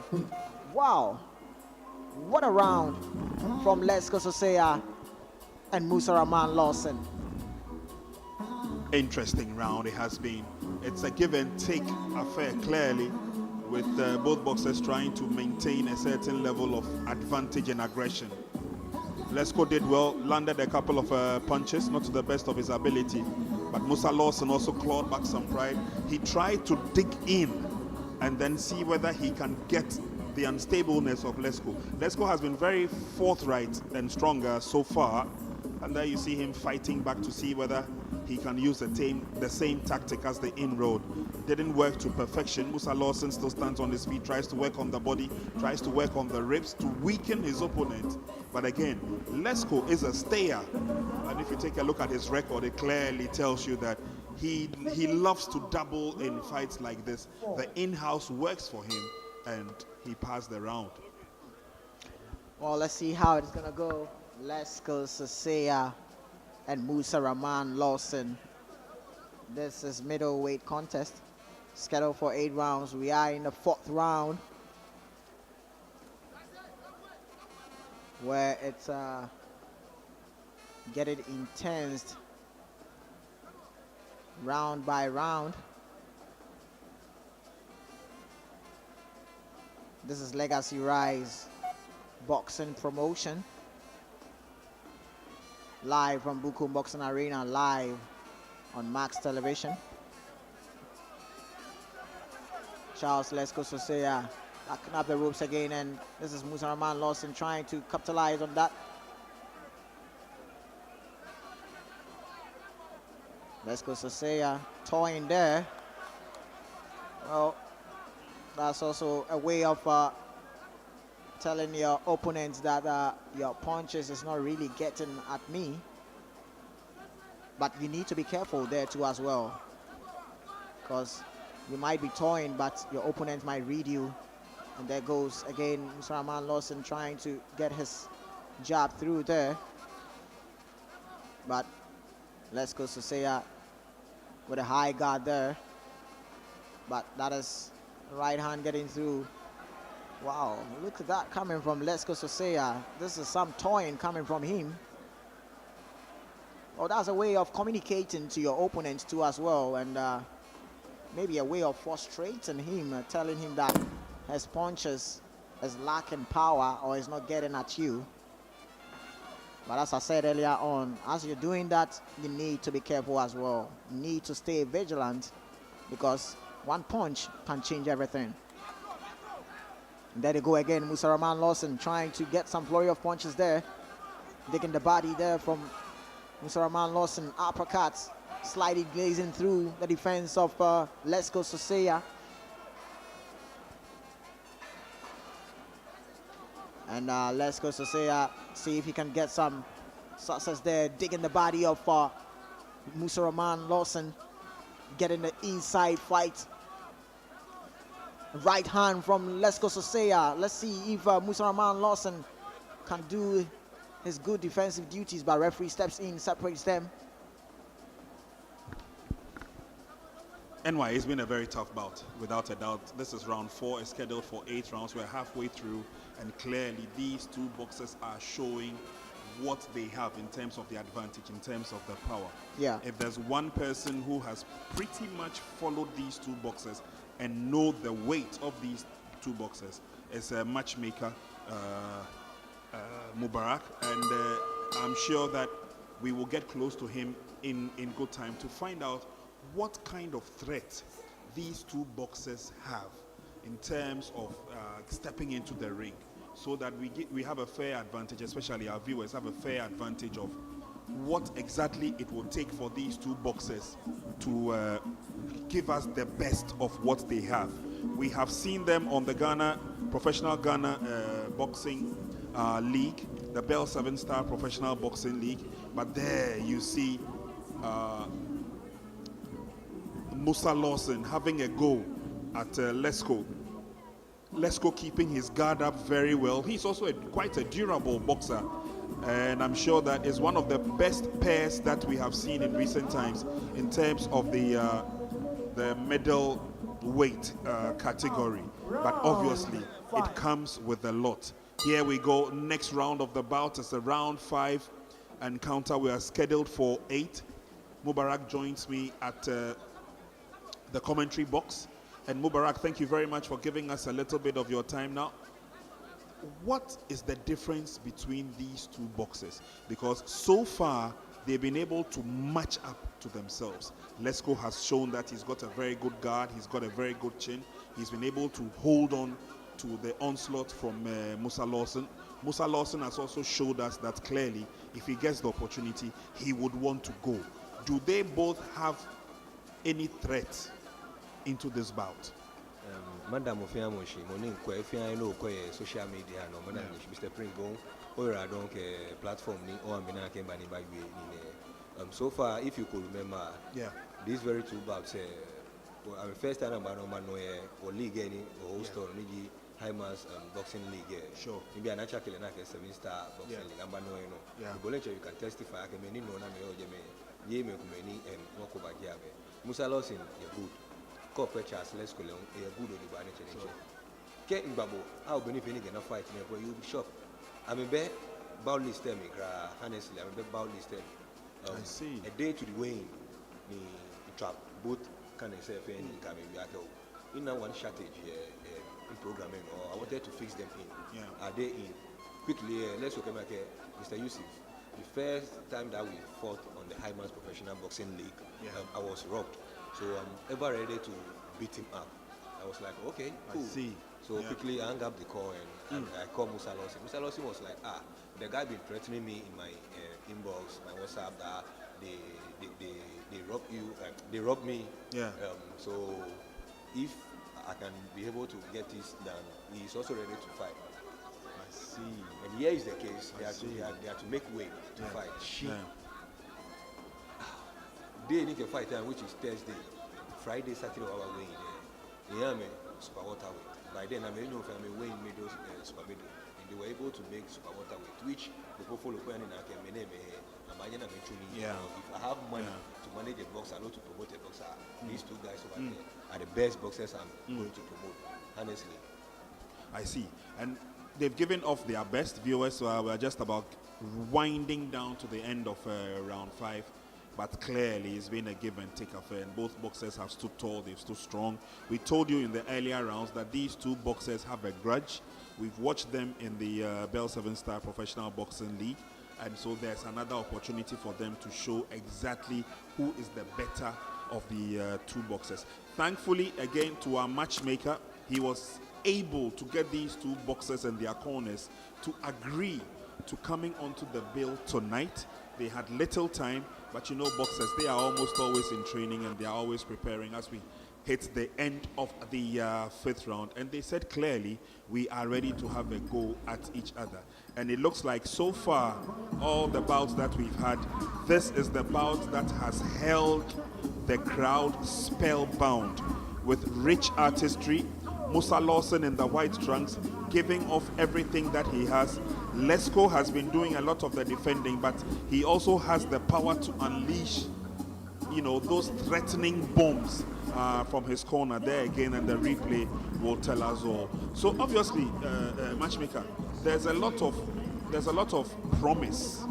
Wow. What a round from Let's Go Soya and Musa Lawson. Interesting round it has been. It's a give and take affair, clearly, with both boxers trying to maintain a certain level of advantage and aggression. Lesko did well, landed a couple of punches, not to the best of his ability, but Musa Lawson also clawed back some pride. He tried to dig in and then see whether he can get the unstableness of Lesko. Lesko has been very forthright and stronger so far, and there you see him fighting back to see whether he can use the same tactic as the inroad. Didn't work to perfection. Musa Lawson still stands on his feet, tries to work on the body, tries to work on the ribs to weaken his opponent. But again, Lesko is a stayer. And if you take a look at his record, it clearly tells you that he loves to double in fights like this. The in-house works for him, and he passed the round. Well, let's see how it's going to go. Lesko Soya and Musa Lawson. This is middleweight contest, scheduled for 8 rounds. We are in the 4th round, where it's getting intense round by round. This is Legacy Rise Boxing Promotion, live from Bukom Boxing Arena, live on Max Television. Charles Lesko Soya backing up the ropes again, and this is Musa Lawson trying to capitalize on that. Lesko Soya toying there. Well, that's also a way of telling your opponents that your punches is not really getting at me. But you need to be careful there too as well, because you might be toying, but your opponent might read you. And there goes again Musa Lawson trying to get his jab through there. But Lesko Soya with a high guard there. But that is right hand getting through. Wow, look at that coming from Lesko Soya. This is some toying coming from him. Well, that's a way of communicating to your opponent too as well, and maybe a way of frustrating him, telling him that his punches is lacking power or is not getting at you. But as I said earlier on, as you're doing that, you need to be careful as well. You need to stay vigilant, because one punch can change everything. And there they go again, Musa Lawson trying to get some flurry of punches there, digging the body there from Musa Lawson, uppercuts, slightly glazing through the defense of Lesko Soya. And Lesko Soya, see if he can get some success there, digging the body of Musa Lawson, getting the inside fight. Right hand from Lesko Soya. Let's see if Musa Lawson can do his good defensive duties, but referee steps in, separates them. NY, it's been a very tough bout, without a doubt. This is round 4, it's scheduled for 8 rounds. We're halfway through, and clearly these two boxers are showing what they have in terms of the advantage, in terms of the power. Yeah. If there's one person who has pretty much followed these two boxers and know the weight of these two boxers, it's a matchmaker, Mubarak, and I'm sure that we will get close to him in good time to find out what kind of threat these two boxers have in terms of stepping into the ring, so that we have a fair advantage, especially our viewers have a fair advantage of what exactly it will take for these two boxers to give us the best of what they have. We have seen them on the Professional Ghana Boxing League, the Bell 7-Star Professional Boxing League, but there you see Musa Lawson having a go at Lesko Let's go keeping his guard up very well. He's also quite a durable boxer. And I'm sure that is one of the best pairs that we have seen in recent times in terms of the middleweight category. But obviously, it comes with a lot. Here we go. Next round of the bout is a round 5 encounter. We are scheduled for 8. Mubarak joins me at the commentary box. And Mubarak, thank you very much for giving us a little bit of your time now. What is the difference between these two boxers? Because so far, they've been able to match up to themselves. Lesko has shown that he's got a very good guard. He's got a very good chin. He's been able to hold on to the onslaught from Musa Lawson. Musa Lawson has also showed us that clearly, if he gets the opportunity, he would want to go. Do they both have any threat into this bout? Madam Ofiamoshi, Nii Quaye, Nii Quaye, social media, no, Madam Mr. Pringle, or I don't platform, or Mina came by so far, if you could remember, these very two bouts, well, first time about no or league any or host or Niji Highman's boxing league. Sure. Maybe an actual 7-star boxing league. I'm no. You can testify. I can many no na me or ye me kumeni walk over Jabe. Musa Lawson, you're good. Corporate Charles Lesko, you're good on the banner challenge. Getting Babu, I'll benefit in a fight, but you'll be shocked. I'm a bet bout list me, honestly, I'm a bet bout list. I see. A day to the weighing, the trap, both can I say any coming back in one shortage in programming, or I wanted to fix them in. Are they in? Quickly, let's look at Mr. Yusuf. The first time that we fought on the Highman's Professional Boxing League, I was robbed. So I'm ever ready to beat him up. I was like, okay, cool. I see. So quickly I hung up the call and I called Musa Lawson. Musa Lawson was like, the guy been threatening me in my inbox, my WhatsApp, that they rob you, they rob me. So if I can be able to get this done, he's also ready to fight. I see. And here is the case. They have to make way to fight. They need a fight time, which is Thursday, Friday, Saturday, our way in there. Super waterweight. By then, I mean, I'm weighing middle, super middle. And they were able to make super waterweight, which the people follow when I can name if I have money to manage a boxer, not to promote a boxer, these two guys over there are the best boxers I'm going to promote, honestly. I see. And they've given off their best. Viewers, so we're just about winding down to the end of round 5. But clearly, it's been a give and take affair, and both boxers have stood tall, they've stood strong. We told you in the earlier rounds that these two boxers have a grudge. We've watched them in the Bell 7-Star Professional Boxing League, and so there's another opportunity for them to show exactly who is the better of the two boxers. Thankfully, again, to our matchmaker, he was able to get these two boxers and their corners to agree to coming onto the bill tonight. They had little time, but you know boxers, they are almost always in training and they are always preparing as we hit the end of the 5th round. And they said clearly, we are ready to have a go at each other. And it looks like so far, all the bouts that we've had, this is the bout that has held the crowd spellbound with rich artistry. Musa Lawson in the white trunks, giving off everything that he has. Lesko has been doing a lot of the defending, but he also has the power to unleash, you know, those threatening bombs from his corner there again, and the replay will tell us all. So obviously, matchmaker, there's a lot of promise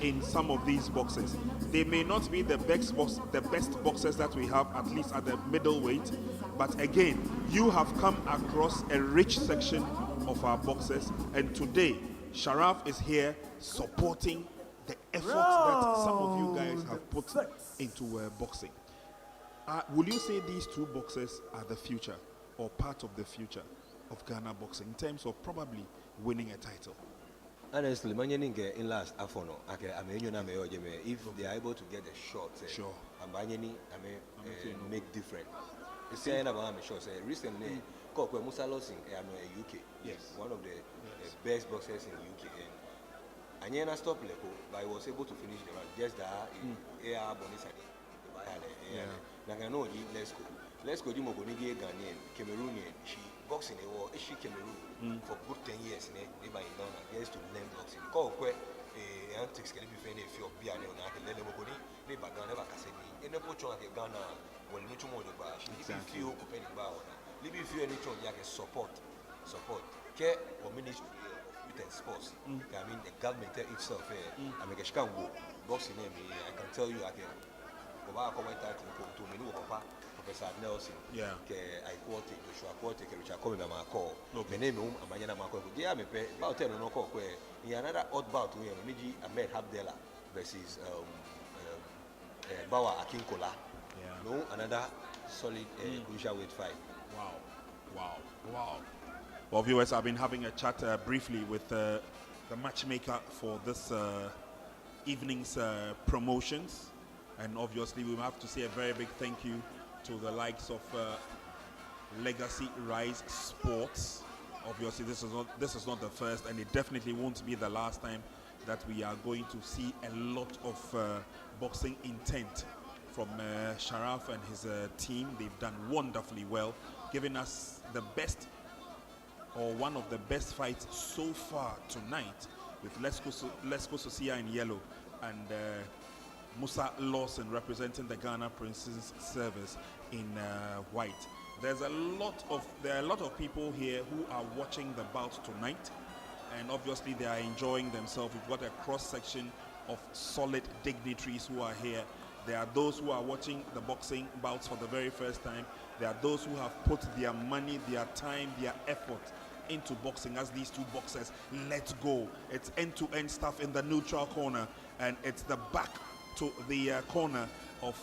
in some of these boxers. They may not be the best boxers that we have, at least at the middleweight, but again, you have come across a rich section of our boxers, and today Sharaf is here supporting the effort that some of you guys have put into boxing. Will you say these two boxers are the future or part of the future of Ghana boxing in terms of probably winning a title? Honestly, in last Afono, if they are able to get a shot, sure, make different. It's saying about me, sure. Recently, Musa Lawson in UK, one of the best boxers in UK, and I stopped Lepo, but I was able to finish the round. Just that air bonisani, I know let's go. Let's go. You Ghanaian, Cameroonian, she boxing issue Cameroon for good 10 years in by Ghana. Yes, to learn boxing. Call where antics can be found if you're behind on a level of body, they back never can say me. And the poach on Ghana will need to more the bash. If you feel open about it, if you any chance, you can support. Care or ministry of youth and sports. I mean, the government itself, I mean, I can go boxing name. I can tell you, I can go back on my title to me, Professor Nelson. Yeah. I quote it, Joshua quote it, which I call him my call. The name of Amaya Marco. Yeah, I'm about 10 no call where another odd bout to him, Miji Ahmed Habdella versus Bawa Akinkola. Yeah. No, another solid crucial weight fight. Wow. Well, viewers, I've been having a chat briefly with the matchmaker for this evening's promotions, and obviously we have to say a very big thank you to the likes of Legacy Rise Sports. Obviously, this is not the first, and it definitely won't be the last time that we are going to see a lot of boxing intent from Sharaf and his team. They've done wonderfully well, giving us the best or one of the best fights so far tonight, with Lesko Sosia in yellow and Musa Lawson representing the Ghana Prince's Service in white. There are a lot of people here who are watching the bout tonight, and obviously they are enjoying themselves. We've got a cross section of solid dignitaries who are here. There are those who are watching the boxing bouts for the very first time. There are those who have put their money, their time, their effort into boxing as these two boxers let go. It's end-to-end stuff in the neutral corner, and it's the back to the corner of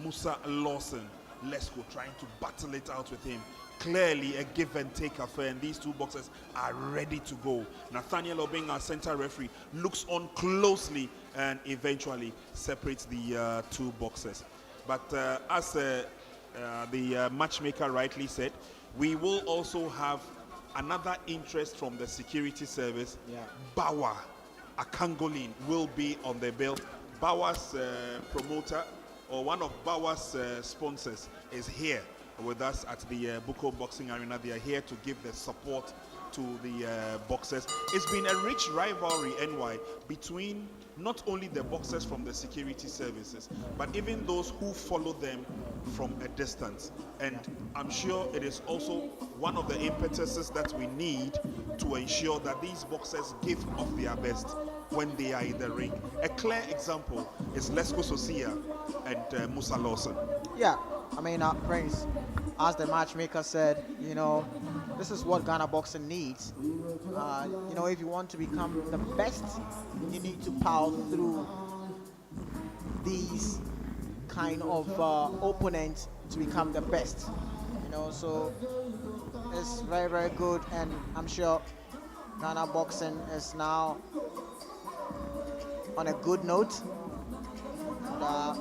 Musa Lawson. Lesko trying to battle it out with him. Clearly a give and take affair, and these two boxers are ready to go. Nathaniel, being our center referee, looks on closely and eventually separates the two boxers. But as the matchmaker rightly said, we will also have another interest from the security service. Bawa Akangolin will be on the bill. Bawa's promoter, or one of Bawa's sponsors, is here with us at the Bukom Boxing Arena. They are here to give the support to the boxers. It's been a rich rivalry, NY, between not only the boxers from the security services, but even those who follow them from a distance. And I'm sure it is also one of the impetuses that we need to ensure that these boxers give of their best when they are in the ring. A clear example is Lesko Sosia and Musa Lawson. Yeah, I mean, Prince, as the matchmaker said, you know, this is what Ghana boxing needs. You know, if you want to become the best, you need to power through these kind of opponents to become the best. You know, so it's very, very good, and I'm sure Ghana boxing is now on a good note. And,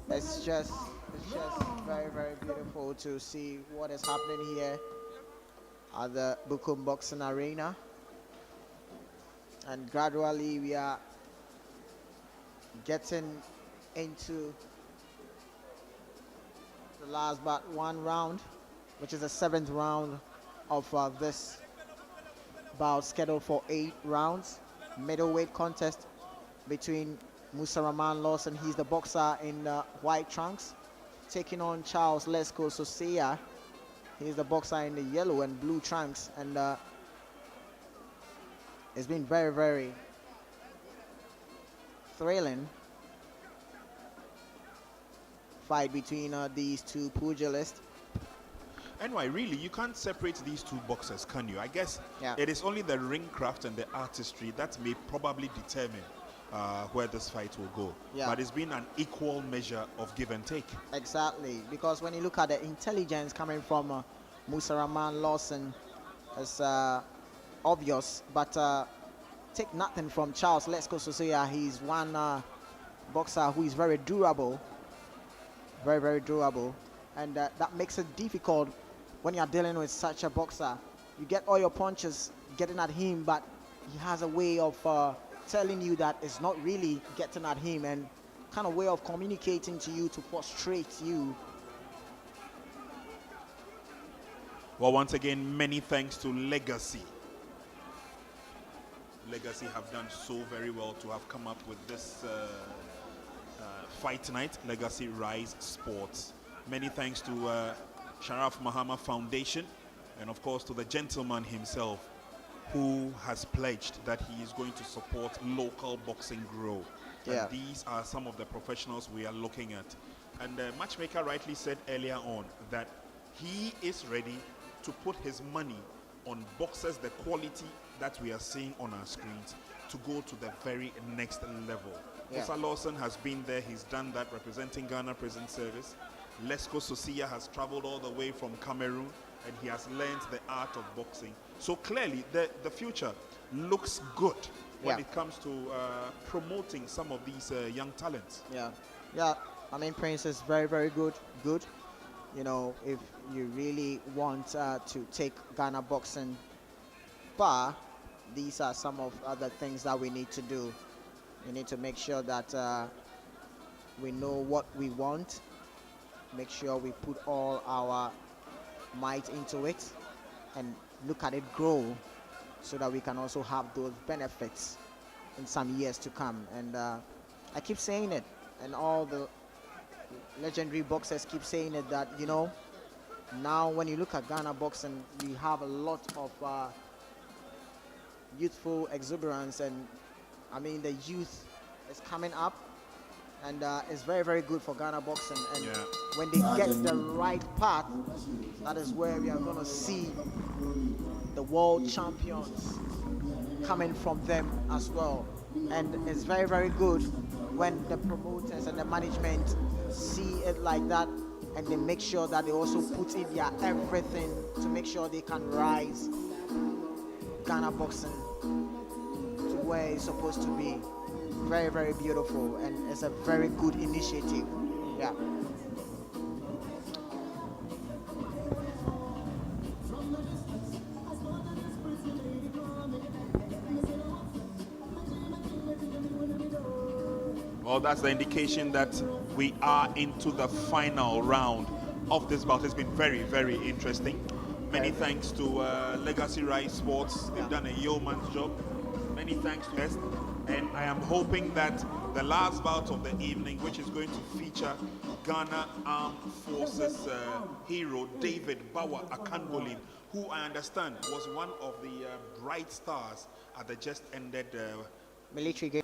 it's just very, very beautiful to see what is happening here at the Bukom Boxing Arena. And gradually we are getting into the last but one round, which is the 7th round of this bout, scheduled for 8 rounds. Middleweight contest between Musa Lawson, he's the boxer in white trunks, taking on Charles Lesko Sosia. He's the boxer in the yellow and blue trunks, and it's been very, very thrilling fight between these two pugilists. Anyway, really, you can't separate these two boxers, can you? I guess it is only the ring craft and the artistry that may probably determine where this fight will go. But it's been an equal measure of give and take. Exactly, because when you look at the intelligence coming from Musa Lawson, it's obvious, but take nothing from Charles Lesko Sosia. He's one boxer who is very durable, very, very durable, and that makes it difficult when you're dealing with such a boxer. You get all your punches getting at him, but he has a way of telling you that it's not really getting at him, and kind of way of communicating to you to frustrate you. Well, once again, many thanks to Legacy. Legacy have done so very well to have come up with this fight tonight. Legacy Rise Sports. Many thanks to Sharaf Mahama Foundation, and of course to the gentleman himself, who has pledged that he is going to support local boxing grow. Yeah. And these are some of the professionals we are looking at. And the matchmaker rightly said earlier on that he is ready to put his money on boxers the quality that we are seeing on our screens to go to the very next level. Yeah. Musa Lawson has been there. He's done that representing Ghana Prison Service. Lesko Sosia has traveled all the way from Cameroon, and he has learned the art of boxing. So clearly, the future looks good when Yeah. it comes to promoting some of these young talents. Yeah. I mean, Prince is very, very good. You know, if you really want to take Ghana boxing far, these are some of other things that we need to do. We need to make sure that we know what we want, make sure we put all our might into it, and look at it grow so that we can also have those benefits in some years to come. And I keep saying it, and all the legendary boxers keep saying it, that, you know, now when you look at Ghana boxing, we have a lot of youthful exuberance, and I mean the youth is coming up, and it's very, very good for Ghana boxing. And Yeah. when they get the right path, that is where we are going to see the world champions coming from them as well. And it's very, very good when the promoters and the management see it like that, and they make sure that they also put in their everything to make sure they can rise Ghana boxing to where it's supposed to be. Very, very beautiful, and it's a very good initiative. Yeah. Well, that's the indication that we are into the final round of this bout. It's been very, very interesting. Many thanks to Legacy Rise Sports. They've done a yeoman's job. Many thanks to us. And I am hoping that the last bout of the evening, which is going to feature Ghana Armed Forces hero David Bawa Akangolin, who I understand was one of the bright stars at the just ended Military game.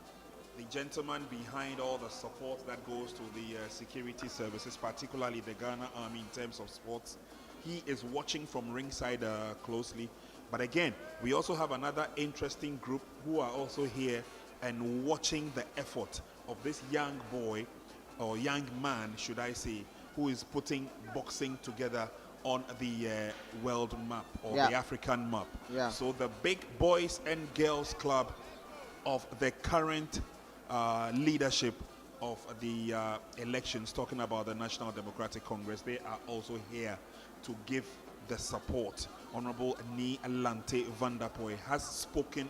the gentleman behind all the support that goes to the security services, particularly the Ghana Army in terms of sports. He is watching from ringside closely. But again, we also have another interesting group who are also here and watching the effort of this young boy, or young man, should I say, who is putting boxing together on the world map, or the African map. Yeah. So the big boys and girls club of the current leadership of the elections, talking about the National Democratic Congress, they are also here to give the support. Honorable Nii van der Poel has spoken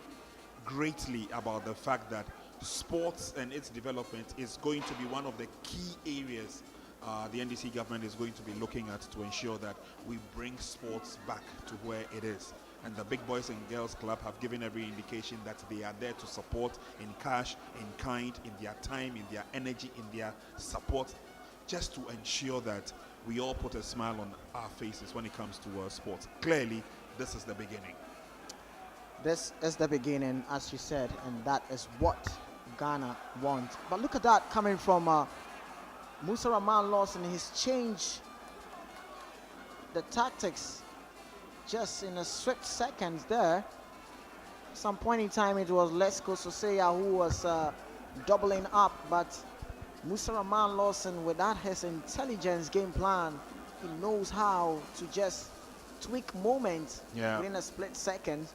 greatly about the fact that sports and its development is going to be one of the key areas the NDC government is going to be looking at to ensure that we bring sports back to where it is. And the Big Boys and Girls Club have given every indication that they are there to support in cash, in kind, in their time, in their energy, in their support, just to ensure that we all put a smile on our faces when it comes to sports. Clearly, this is the beginning. This is the beginning, as you said, and that is what Ghana wants. But look at that coming from Musa Lawson. He's changed the tactics just in a swift seconds there. Some point in time, it was Lesko Soya who was doubling up, but Musa Lawson, without his intelligence game plan, he knows how to just tweak moments within a split second.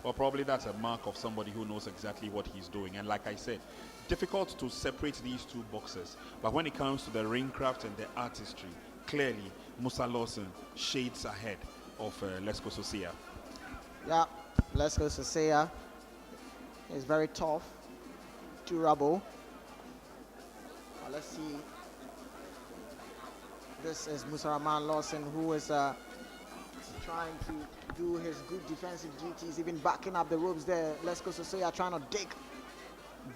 Well, probably that's a mark of somebody who knows exactly what he's doing. And like I said, difficult to separate these two boxers. But when it comes to the ring craft and the artistry, clearly Musa Lawson shades ahead of Lesko Soya. Yeah, Lesko Soya is very tough, durable. Let's see. This is Musa Lawson, who is trying to do his good defensive duties, even backing up the ropes there. Let's go Soya trying to dig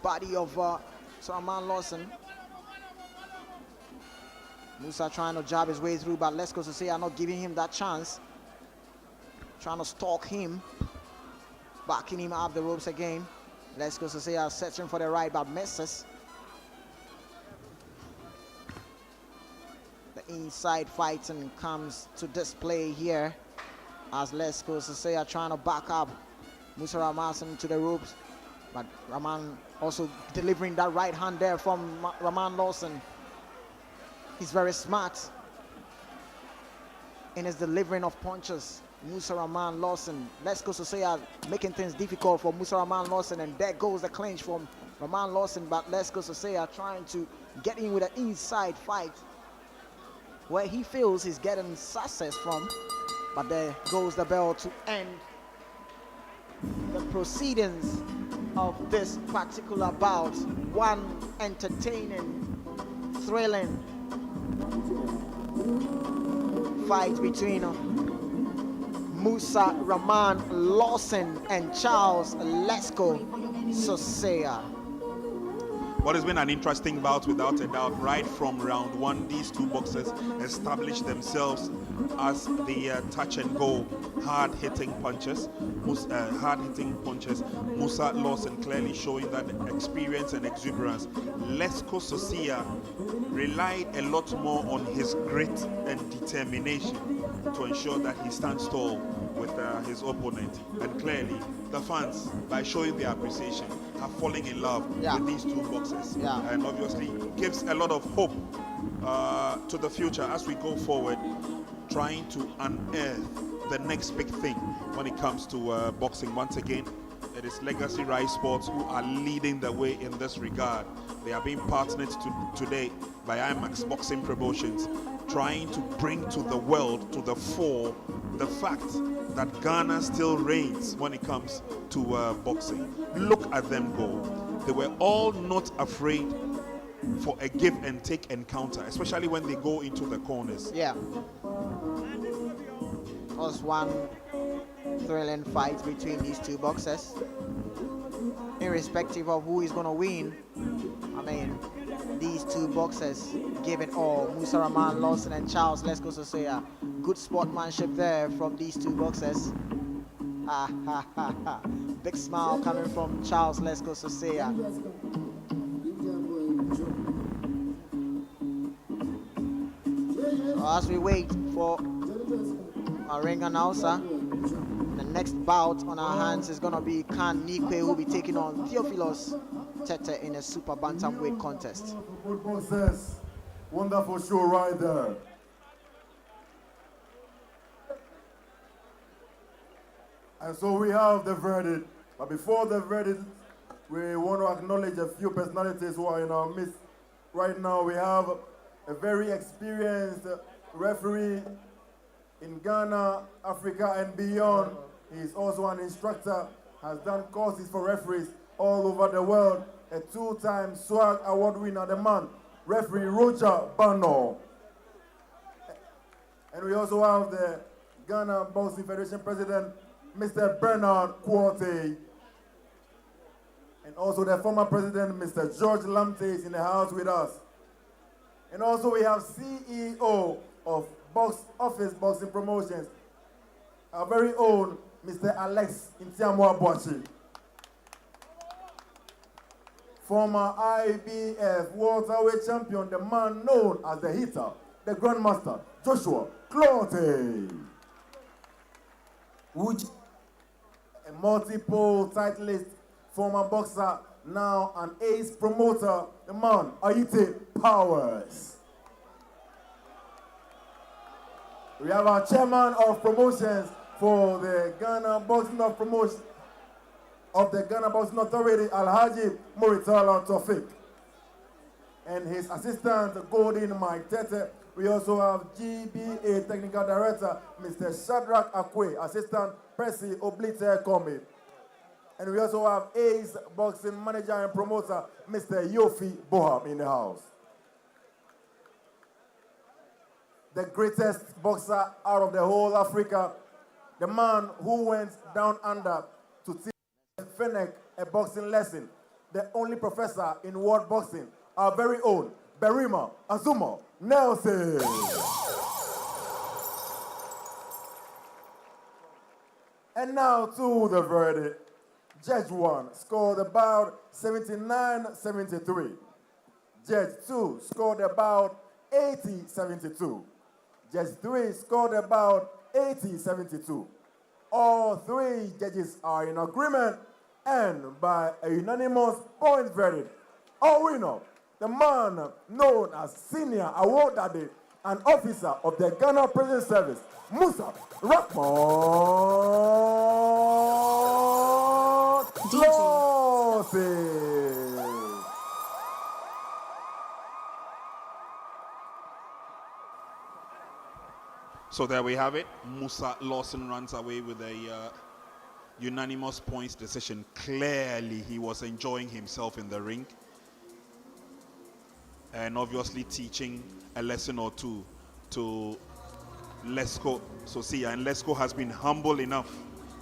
body of Ceremonial Lawson. Musa trying to jab his way through, but let's go Soya not giving him that chance. Trying to stalk him, backing him up the ropes again. Let's go Soya searching for the right, but misses. The inside fighting comes to display here as Let's Go Soya trying to back up Musa Ramasan to the ropes, but Raman also delivering that right hand there from Raman Lawson. He's very smart in his delivering of punches. Musa Raman Lawson, Let's Go Soya making things difficult for Musa Raman Lawson, and there goes the clinch from Raman Lawson, but Let's Go Soya trying to get in with an inside fight where he feels he's getting success from, but there goes the bell to end the proceedings of this particular bout. One entertaining, thrilling fight between Musa Raman Lawson and Charles Let's Go Soya. What has been an interesting bout, without a doubt. Right from round one, these two boxers established themselves as the touch and go, hard-hitting punches. Musa Lawson clearly showing that experience and exuberance. Let's Go Soya relied a lot more on his grit and determination to ensure that he stands tall with his opponent, and clearly the fans, by showing their appreciation, are falling in love with these two boxers, and obviously gives a lot of hope to the future as we go forward, trying to unearth the next big thing when it comes to boxing. Once again, it is Legacy Rise Sports who are leading the way in this regard. They are being partnered today by IMAX Boxing Promotions, trying to bring to the world, to the fore, the fact that Ghana still reigns when it comes to boxing. Look at them go. They were all not afraid for a give and take encounter, especially when they go into the corners. Yeah. It was one thrilling fight between these two boxers. Irrespective of who is going to win, I mean, these two boxers gave it all. Musa Raman Lawson and Charles Let's Go Soya. Good sportsmanship there from these two boxers. Big smile coming from Charles Let's Go Soya. As we wait for our ring announcer, the next bout on our hands is going to be Nii Quaye, who will be taking on Theophilus Tetteh in a super bantamweight contest. Good boxers. Wonderful show right there. And so we have the verdict. But before the verdict, we want to acknowledge a few personalities who are in our midst. Right now we have a very experienced referee in Ghana, Africa and beyond. He's also an instructor, has done courses for referees all over the world. A two-time SWAG award winner, the man, referee Roger Bano. And we also have the Ghana Boxing Federation President, Mr. Bernard Quaye. And also the former president, Mr. George Lamte, is in the house with us. And also we have CEO of Box Office Boxing Promotions, our very own Mr. Alex Intiamwa Boachi. Former IBF World Heavyweight Champion, the man known as the hitter, the Grandmaster, Joshua Clote. A multiple titleist, former boxer, now an ace promoter, the man, Aite Powers. We have our chairman of promotions for the Ghana Boxing of Promotion of the Ghana Boxing Authority, Alhaji Muritala Tofik. And his assistant, Golden Mike Tetteh. We also have GBA Technical Director, Mr. Shadrach Akwe, Assistant Percy Oblite Komi. And we also have Ace Boxing Manager and Promoter, Mr. Yofi Boham in the house. The greatest boxer out of the whole Africa, the man who went down under to teach Fennec a boxing lesson, the only professor in world boxing, our very own Berima Azuma Nelson. And now to the verdict. Judge 1 scored about 79-73. Judge 2 scored about 80-72. Judge 3 scored about 80-72. All three judges are in agreement, and by a unanimous point verdict, our winner, the man known as Senior Award Daddy, an officer of the Ghana Prison Service, Musa Lawson. So there we have it. Musa Lawson runs away with a unanimous points decision. Clearly, he was enjoying himself in the ring, and obviously teaching a lesson or two to Lesko Soya. And Lesko has been humble enough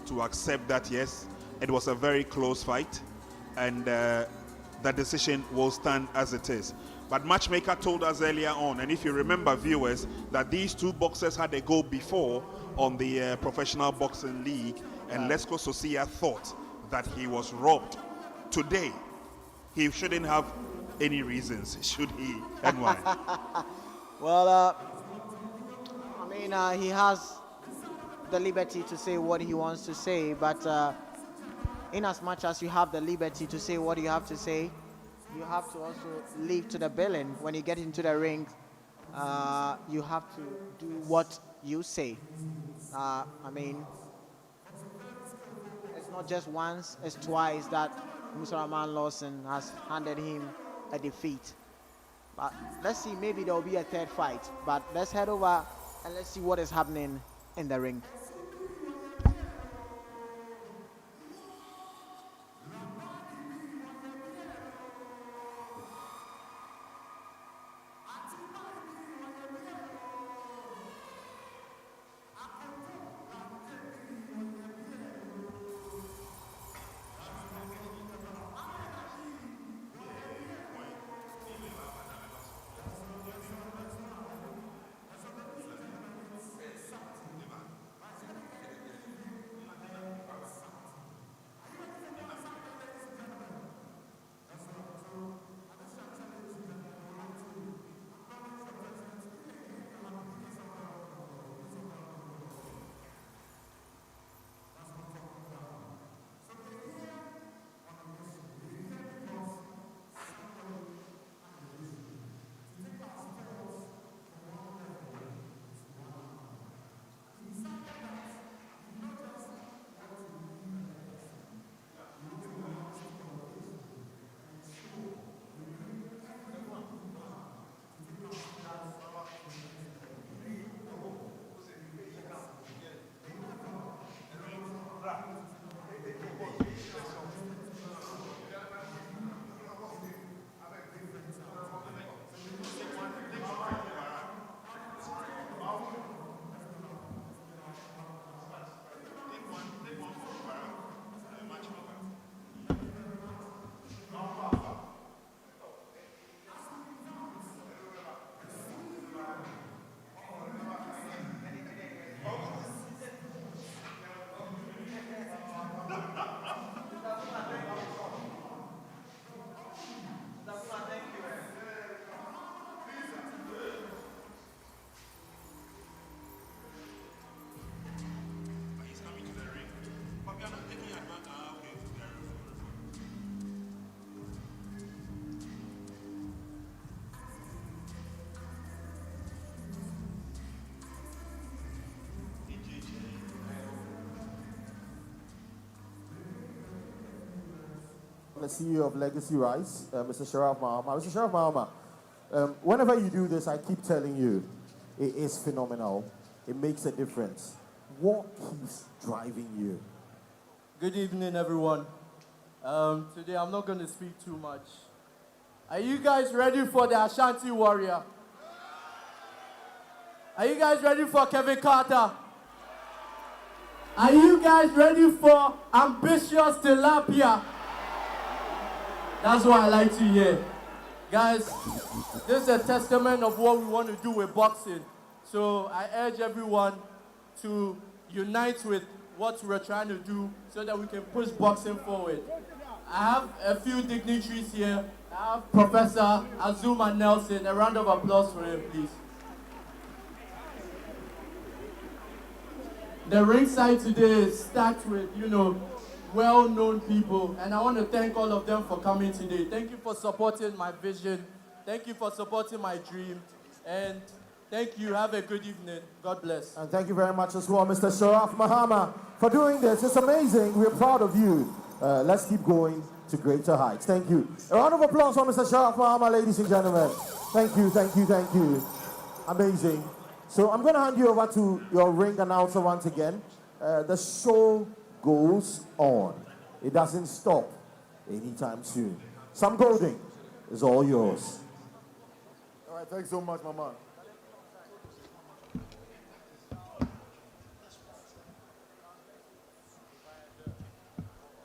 to accept that, yes, it was a very close fight, and the decision will stand as it is. But Matchmaker told us earlier on, and if you remember, viewers, that these two boxers had a go before on the Professional Boxing League, and Lesko Soya thought that he was robbed. Today, he shouldn't have any reasons, should he? And why? Well, I mean, he has the liberty to say what he wants to say, but in as much as you have the liberty to say what you have to say, you have to also leave to the billing. When you get into the ring, you have to do what you say. I mean, it's not just once, it's twice that Musa Lawson has handed him a defeat. But let's see, maybe there will be a third fight. But let's head over and let's see what is happening in the ring. The CEO of Legacy Rice, Mr. Sharaf Mahama. Mr. Sharaf Mahama, whenever you do this, I keep telling you, it is phenomenal. It makes a difference. What keeps driving you? Good evening, everyone. Today, I'm not going to speak too much. Are you guys ready for the Ashanti Warrior? Are you guys ready for Kevin Carter? Are you guys ready for ambitious tilapia? That's what I like to hear. Guys, this is a testament of what we want to do with boxing. So I urge everyone to unite with what we're trying to do so that we can push boxing forward. I have a few dignitaries here. I have Professor Azuma Nelson. A round of applause for him, please. The ringside today is stacked with, well-known people, and I want to thank all of them for coming today. Thank you for supporting my vision. Thank you for supporting my dream. And thank you. Have a good evening. God bless. And thank you very much as well, Mr. Sharaf Mahama, for doing this. It's amazing. We're proud of you. Let's keep going to greater heights. Thank you. A round of applause for Mr. Sharaf Mahama, ladies and gentlemen. Thank you, thank you, thank you. Amazing. So I'm going to hand you over to your ring announcer once again. The show goes on. It doesn't stop anytime soon. Sam Golding is all yours. All right, thanks so much, Mama.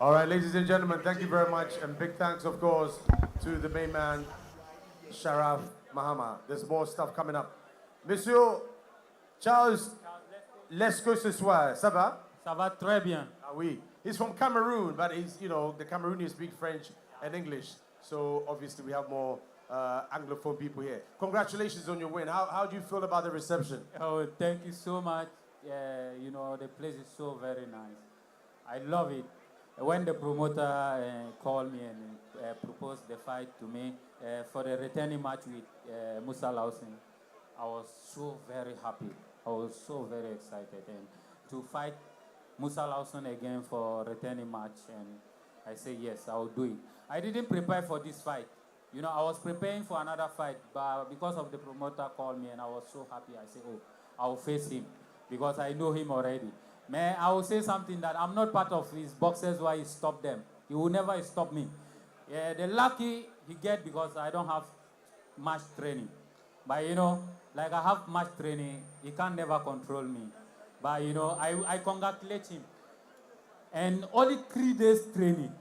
All right, ladies and gentlemen, thank you very much. And big thanks, of course, to the main man, Sharaf Mahama. There's more stuff coming up. Monsieur Charles, let's go ce soir. Ça va? Ça va très bien. Ah oui. He's from Cameroon, but he's, the Cameroonians speak French and English. So obviously we have more Anglophone people here. Congratulations on your win. How do you feel about the reception? Oh, thank you so much. The place is so very nice. I love it. When the promoter called me and proposed the fight to me for the returning match with Musa Lawson, I was so very happy. I was so very excited. And to fight Musa Lawson again for returning match, and I say yes, I will do it. I didn't prepare for this fight. I was preparing for another fight, but because of the promoter called me and I was so happy, I said, oh, I will face him because I know him already. Man, I will say something that I'm not part of his boxers why he stopped them. He will never stop me. Yeah, the lucky he get because I don't have much training. But like I have much training, he can never control me. But I congratulate him. And only 3 days training,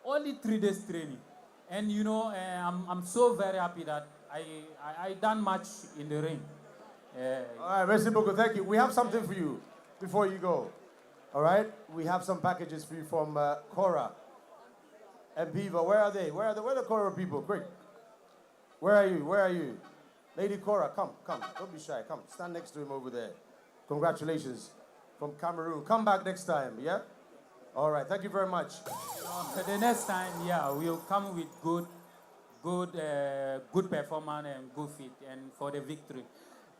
only 3 days training. And I'm so very happy that I done much in the ring. All right, merci beaucoup. Thank you. We have something for you before you go. All right? We have some packages for you from Cora and Beaver. Where are they? Where are the Cora people? Quick. Where are you? Where are you? Lady Cora, come. Don't be shy. Come. Stand next to him over there. Congratulations from Cameroon. Come back next time, yeah? All right. Thank you very much. The next time, we'll come with good performance and good fit and for the victory.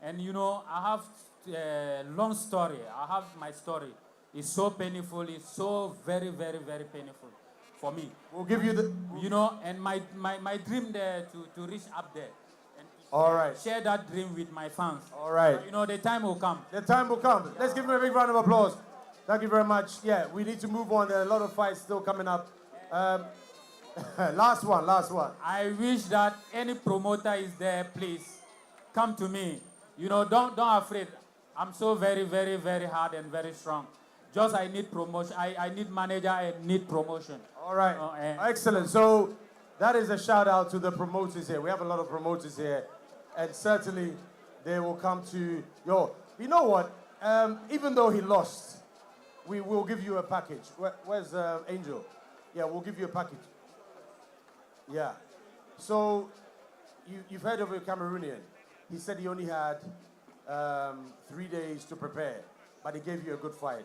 And I have a long story. I have my story. It's so painful. It's so very, very, very painful for me. We'll give you the... and my dream there to reach up there. And all right. Share that dream with my fans. All right. The time will come. The time will come. Let's give him a big round of applause. Thank you very much. Yeah, we need to move on. There are a lot of fights still coming up. Last one. I wish that any promoter is there, please come to me. Don't afraid. I'm so very, very, very hard and very strong. Just I need promotion. I need manager. I need promotion. All right. Excellent. So that is a shout out to the promoters here. We have a lot of promoters here, and certainly they will come to your. You know what? Even though he lost, we will give you a package. Where's Angel? Yeah, we'll give you a package. Yeah. So you've heard of a Cameroonian. He said he only had 3 days to prepare, but he gave you a good fight.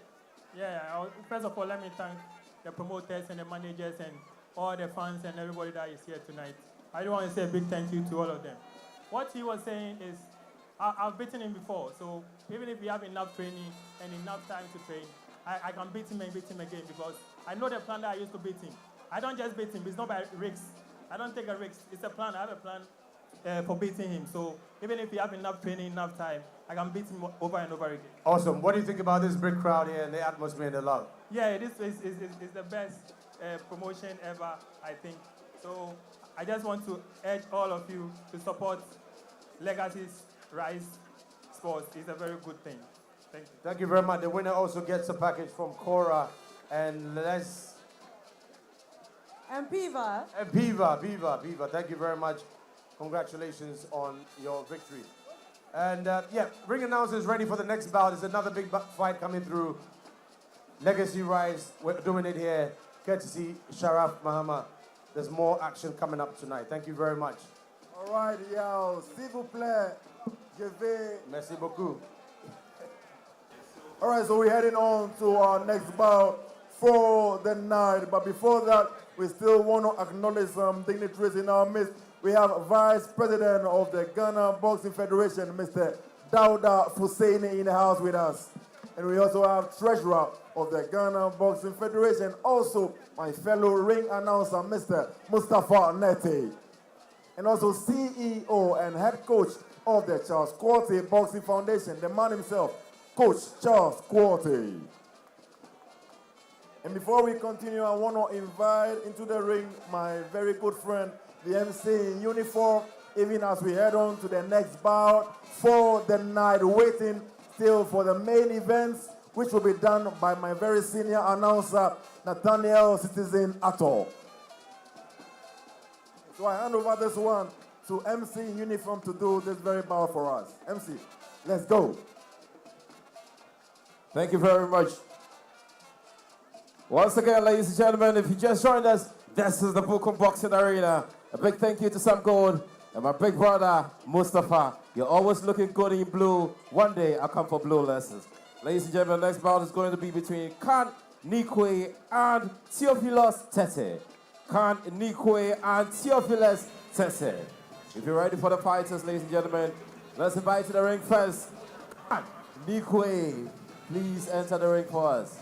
Yeah, first of all, let me thank the promoters and the managers and all the fans and everybody that is here tonight. I do want to say a big thank you to all of them. What he was saying is, I've beaten him before, so even if we have enough training and enough time to train, I can beat him and beat him again because I know the plan that I used to beat him. I don't just beat him, it's not by risks. I don't take a risk, it's a plan. I have a plan for beating him. So even if we have enough training, enough time, I can beat him over and over again. Awesome. What do you think about this big crowd here and the atmosphere and the love? Yeah, this is the best promotion ever, I think. So I just want to urge all of you to support Legacy's Rise Sports. It's a very good thing. Thank you. Thank you very much. The winner also gets a package from Cora and Les. And Piva. And Piva. Thank you very much. Congratulations on your victory. And yeah, ring announcer is ready for the next bout. There's another big fight coming through. Legacy Rise, we're doing it here. Courtesy Sharaf Mahama. There's more action coming up tonight. Thank you very much. All right, yo, s'il vous plaît, je vais. Merci beaucoup. All right, so we're heading on to our next bout for the night. But before that, we still want to acknowledge some dignitaries in our midst. We have Vice President of the Ghana Boxing Federation, Mr. Dauda Fuseini, in the house with us. And we also have Treasurer of the Ghana Boxing Federation, also my fellow ring announcer, Mr. Mustafa Nete. And also CEO and head coach of the Charles Quaye Boxing Foundation, the man himself, Coach Charles Quaye. And before we continue, I want to invite into the ring my very good friend, the MC in uniform, even as we head on to the next bout for the night, waiting still for the main events, which will be done by my very senior announcer, Nathaniel Citizen Atto. So I hand over this one to MC in uniform to do this very bout for us. MC, let's go. Thank you very much. Once again, ladies and gentlemen, if you just joined us, this is the Bukom Boxing Arena. A big thank you to Sam Gold and my big brother, Mustafa. You're always looking good in blue. One day, I'll come for blue lessons. Ladies and gentlemen, the next bout is going to be between Nii Quaye and Theophilus T. Nii Quaye and Theophilus T. If you're ready for the fighters, ladies and gentlemen, let's invite to the ring first. Nii Quaye, please enter the ring for us.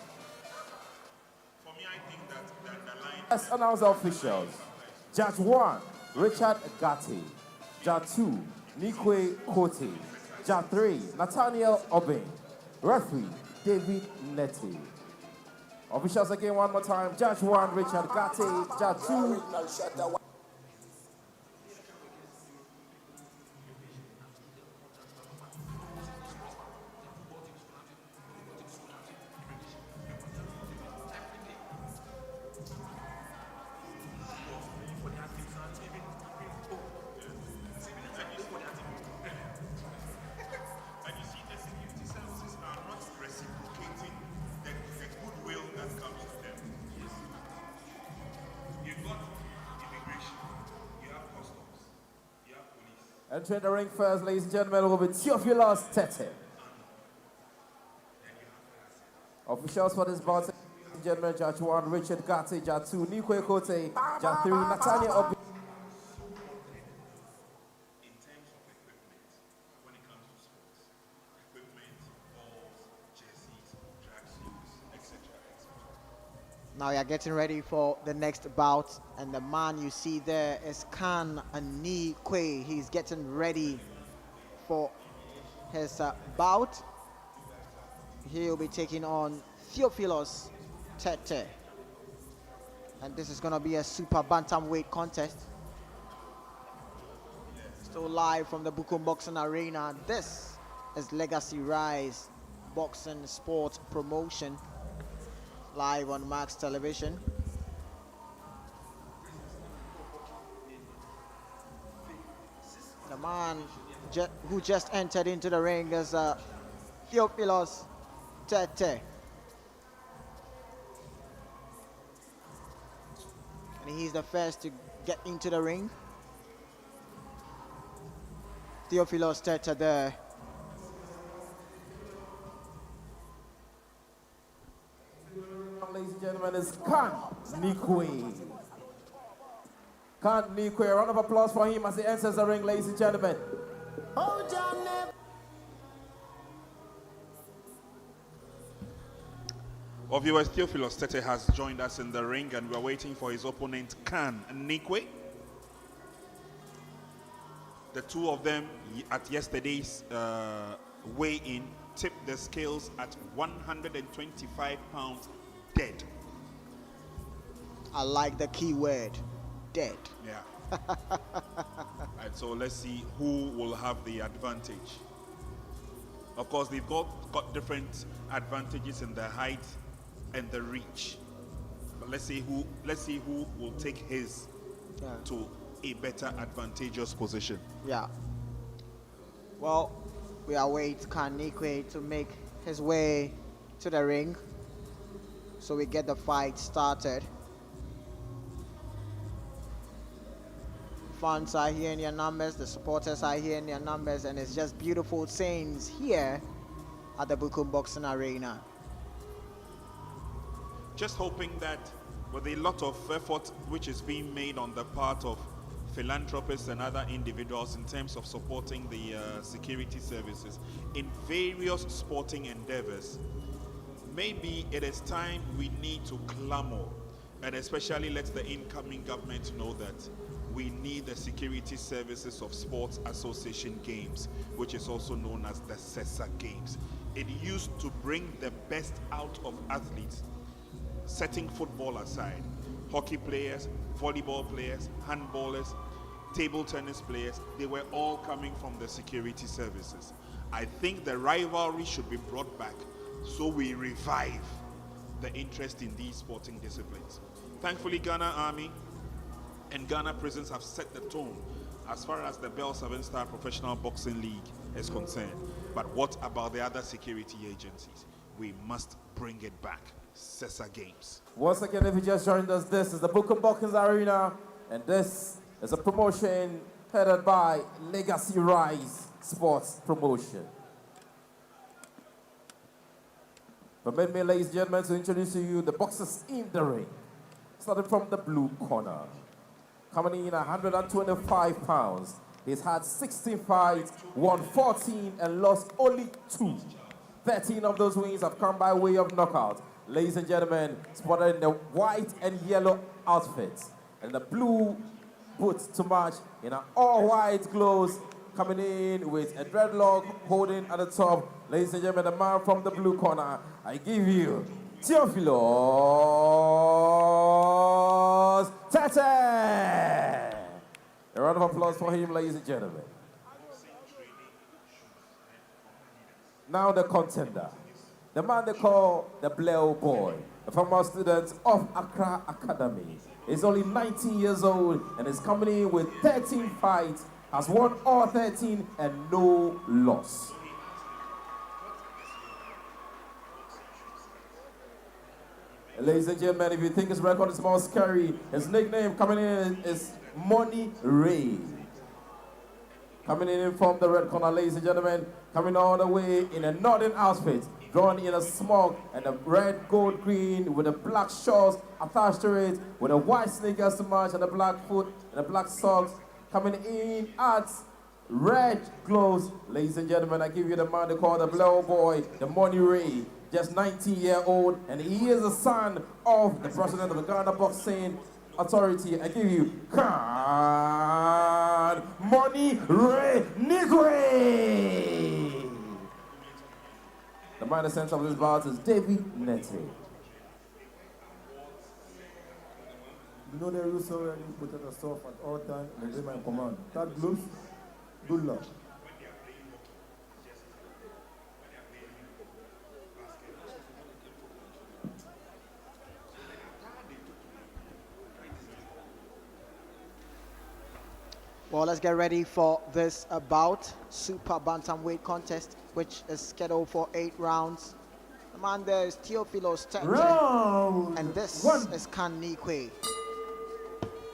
For me, I think that the line... Let's announce the officials. Judge 1, Richard Gatti. Judge 2, Nii Quaye Kote. Judge 3, Nathaniel Obeng. Referee, David Neti. Officials again one more time. Judge 1, Richard Gatti. Judge 2, entering the ring first, ladies and gentlemen, will be Theophilus Tetteh. Officials for this bout, ladies and gentlemen, Judge 1, Richard Gatti. Judge 2, Nii Quaye Kote. Judge 3, Nathaniel Obeng. In terms of equipment, when it comes to sports, equipment, balls, jerseys, tracksuits, etc. Now we are getting ready for the next bout, and the man you see there is Nii Quaye. He's getting ready for his bout. He'll be taking on Theophilus T. And this is going to be a super bantamweight contest. Still live from the Bukom Boxing Arena. This is Legacy Rise Boxing Sports Promotion, live on Max Television. The man who just entered into the ring is Theophilus Tetteh. And he's the first to get into the ring. Theophilus Tetteh there. Ladies and gentlemen, is Nii Quaye. Nii Quaye, a round of applause for him as he enters the ring, ladies and gentlemen. Well, viewers, Theophilus Tetteh has joined us in the ring, and we're waiting for his opponent, Nii Quaye. The two of them at yesterday's weigh-in tipped the scales at 125 pounds dead. I like the key word, dead. Yeah. Right, so let's see who will have the advantage. Of course, they've got different advantages in the height and the reach. But let's see who will take his to a better advantageous position. Yeah. Well, we await Nii Quaye to make his way to the ring, so we get the fight started. Fans are here in their numbers, the supporters are here in their numbers, and it's just beautiful scenes here at the Bukom Boxing Arena. Just hoping that with a lot of effort which is being made on the part of philanthropists and other individuals in terms of supporting the security services in various sporting endeavors, maybe it is time we need to clamor and especially let the incoming government know that we need the Security Services of Sports Association Games, which is also known as the CESA Games. It used to bring the best out of athletes, setting football aside. Hockey players, volleyball players, handballers, table tennis players, they were all coming from the security services. I think the rivalry should be brought back so we revive the interest in these sporting disciplines. Thankfully, Ghana Army and Ghana Prisons have set the tone as far as the Bell 7-Star Professional Boxing League is concerned. But what about the other security agencies? We must bring it back. CESA Games. Once again, if you just joined us, this is the Bukom Boxing Arena, and this is a promotion headed by Legacy Rise Sports Promotion. Permit me, ladies and gentlemen, to introduce to you the boxers in the ring. Starting from the blue corner. Coming in 125 pounds. He's had 16 fights, won 14 and lost only 2. 13 of those wins have come by way of knockout. Ladies and gentlemen, spotted in the white and yellow outfits and the blue boots to match in an all-white gloves, coming in with a dreadlock holding at the top. Ladies and gentlemen, the man from the blue corner, I give you Theophilus Tetteh. A round of applause for him, ladies and gentlemen. Now the contender, the man they call the Bleo Boy, a former student of Accra Academy. He's only 19 years old and is coming in with 13 fights, has won all 13 and no loss. Ladies and gentlemen, if you think his record is more scary, his nickname coming in is Money Ray. Coming in from the red corner, ladies and gentlemen, coming all the way in a northern outfit, drawn in a smock and a red, gold, green with a black shorts attached to it, with a white sneakers to match and a black foot and a black socks. Coming in at red gloves, ladies and gentlemen, I give you the man they call the Bleo Boy, the Money Ray, just 19-year-old, and he is the son of the president of the Ghana Boxing Authority. I give you Money Ray Nii Quaye. The man in the center of this bout is David Nete. You know the rules already, put it yourself at all times, and obey my command. That gloves, good luck. Well, let's get ready for this bout, super bantamweight contest, which is scheduled for 8 rounds. The man there is Theophilus T, and this is Nii Quaye.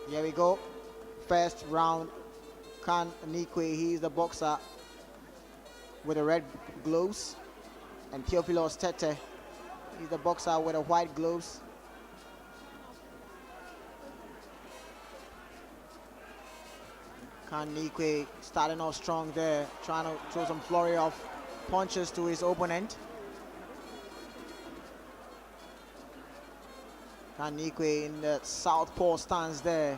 Here we go. First round, Nii Quaye. He is the boxer with the red gloves, and Theophilus Tetteh, he's the boxer with the white gloves. Nii Quaye starting off strong there, trying to throw some flurry of punches to his opponent. Nii Quaye in the southpaw stance there.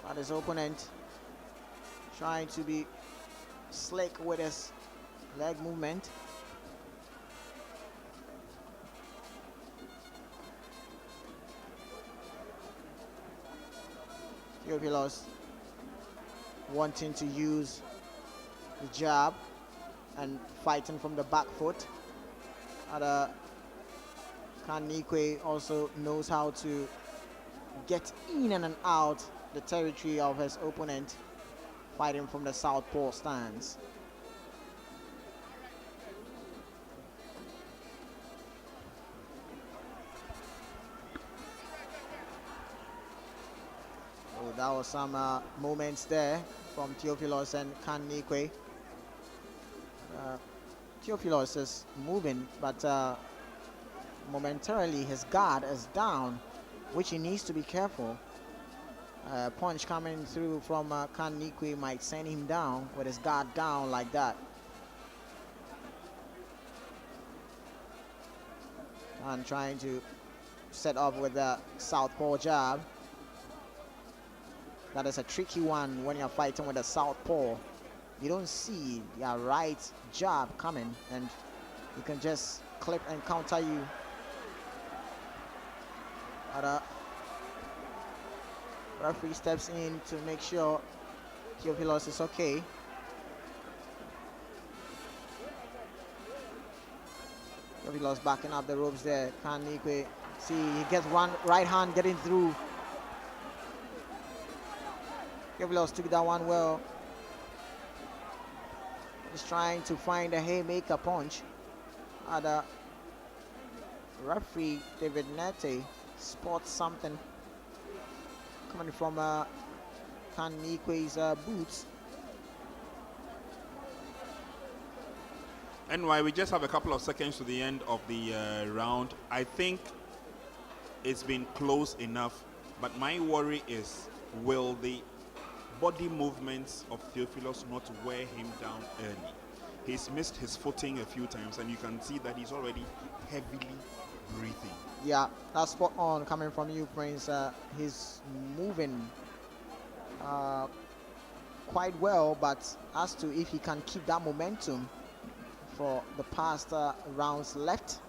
But his opponent trying to be slick with his leg movement. Theophilus wanting to use the jab and fighting from the back foot. And Nii Quaye also knows how to get in and out the territory of his opponent, fighting from the southpaw stance. So that was some moments there from Theophilus and Nii Quaye. Theophilus is moving, but momentarily his guard is down, which he needs to be careful. Punch coming through from Nii Quaye might send him down with his guard down like that. And trying to set up with the southpaw jab. That is a tricky one when you're fighting with a southpaw. You don't see your right jab coming, and you can just clip and counter you. But referee steps in to make sure Theophilus is okay. Theophilus backing up the ropes there. Nii Quaye, see, he gets one right hand getting through. Theophilus took that one well. He's trying to find a haymaker punch. And referee David Tetteh spots something coming from Nii Quaye's boots. And while we just have a couple of seconds to the end of the round, I think it's been close enough. But my worry is, will the body movements of Theophilus not wear him down early? He's missed his footing a few times, and you can see that he's already heavily breathing. Yeah, that's spot on coming from you, Prince. He's moving quite well, but as to if he can keep that momentum for the past rounds left,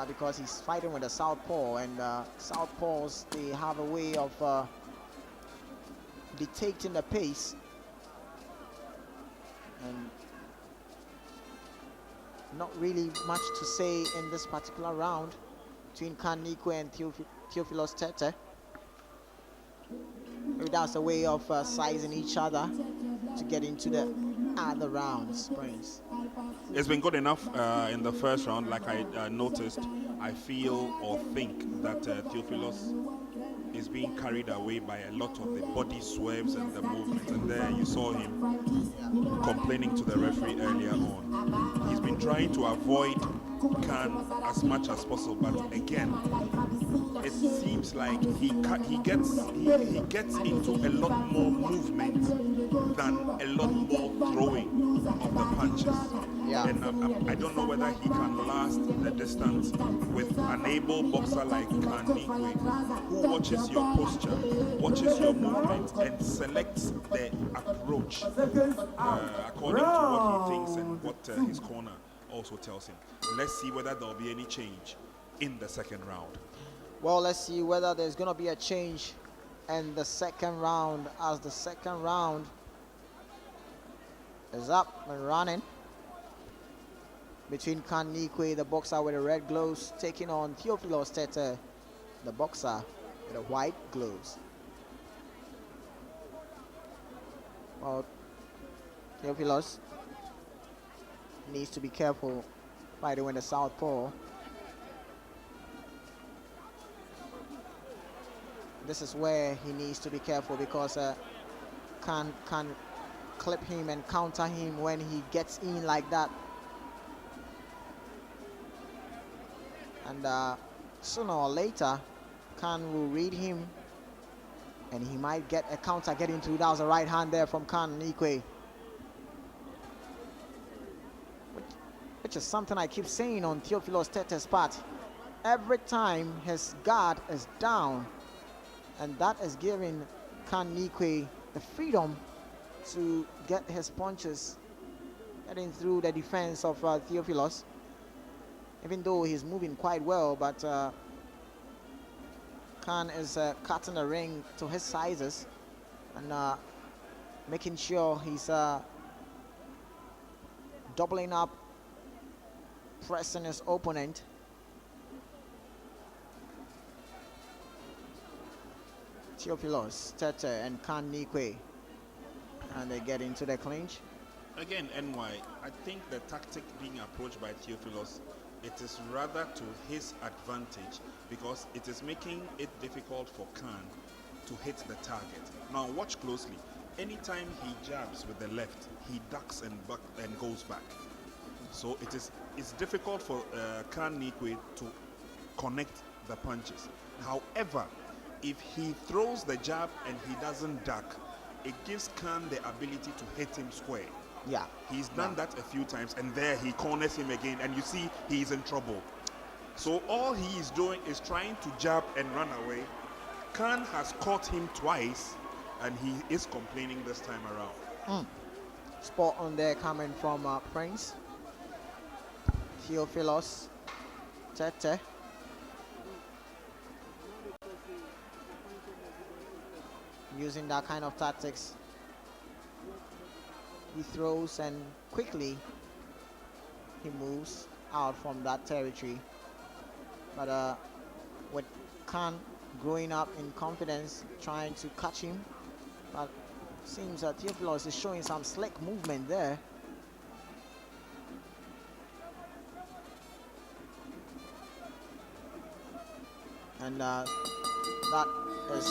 because he's fighting with a southpaw, and southpaws, they have a way of dictating the pace, and not really much to say in this particular round between Nii Quaye and Theophilus Tetteh. Maybe that's a way of sizing each other to get into the other rounds, Prince. It's been good enough in the first round. Like I noticed, I feel or think that Theophilus is being carried away by a lot of the body swerves and the movements. And there you saw him complaining to the referee earlier on. He's been trying to avoid Khan as much as possible, but again, it seems like he gets into a lot more movement than a lot more throwing of the punches. Yeah. And I don't know whether he can last the distance with an able boxer like Nii Quaye, who watches your posture, watches your movement, and selects the approach according to what he thinks and what his corner also tells him. Let's see whether there'll be any change in the second round. Well, let's see whether there's going to be a change in the second round, as the second round is up and running between Nii Quaye, the boxer with the red gloves, taking on Theophilus Tetteh, the boxer with the white gloves. Well, Theophilus needs to be careful fighting with the southpaw. This is where he needs to be careful, because can clip him and counter him when he gets in like that. And sooner or later, Khan will read him, and he might get a counter getting through. That was a right hand there from Nii Quaye, which is something I keep saying on Theophilus Tetteh's part. Every time his guard is down, and that is giving Nii Quaye the freedom to get his punches getting through the defense of Theophilus. Even though he's moving quite well, but Khan is cutting the ring to his sizes and making sure he's doubling up, pressing his opponent. Theophilus, Tetteh, and Nii Quaye. And they get into the clinch. Again, NY, I think the tactic being approached by Theophilus, it is rather to his advantage because it is making it difficult for Khan to hit the target. Now watch closely. Anytime he jabs with the left, he ducks and goes back. So it's difficult for Nii Quaye to connect the punches. However, if he throws the jab and he doesn't duck, it gives Khan the ability to hit him square. Yeah. He's done that a few times, and there he corners him again, and you see he's in trouble. So all he is doing is trying to jab and run away. Khan has caught him twice, and he is complaining this time around. Spot on there coming from Prince. Theophilus, Tetteh. Using that kind of tactics. He throws and quickly he moves out from that territory. But with Khan growing up in confidence, trying to catch him, but seems that Theophilus is showing some slick movement there. And that is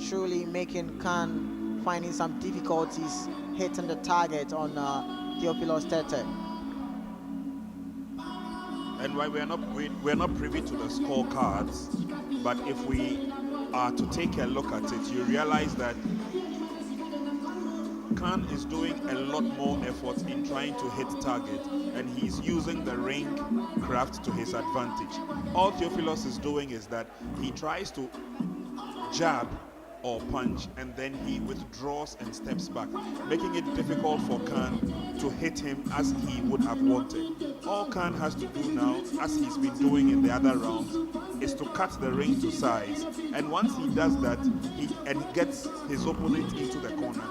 truly making Khan finding some difficulties hitting the target on Theophilus Tetteh. And why we're not privy to the scorecards, but if we are to take a look at it, you realize that Khan is doing a lot more effort in trying to hit target, and he's using the ring craft to his advantage. All Theophilus is doing is that he tries to jab or punch, and then he withdraws and steps back, making it difficult for Khan to hit him as he would have wanted. All Khan has to do now, as he's been doing in the other rounds, is to cut the ring to size, and once he does that, he gets his opponent into the corner.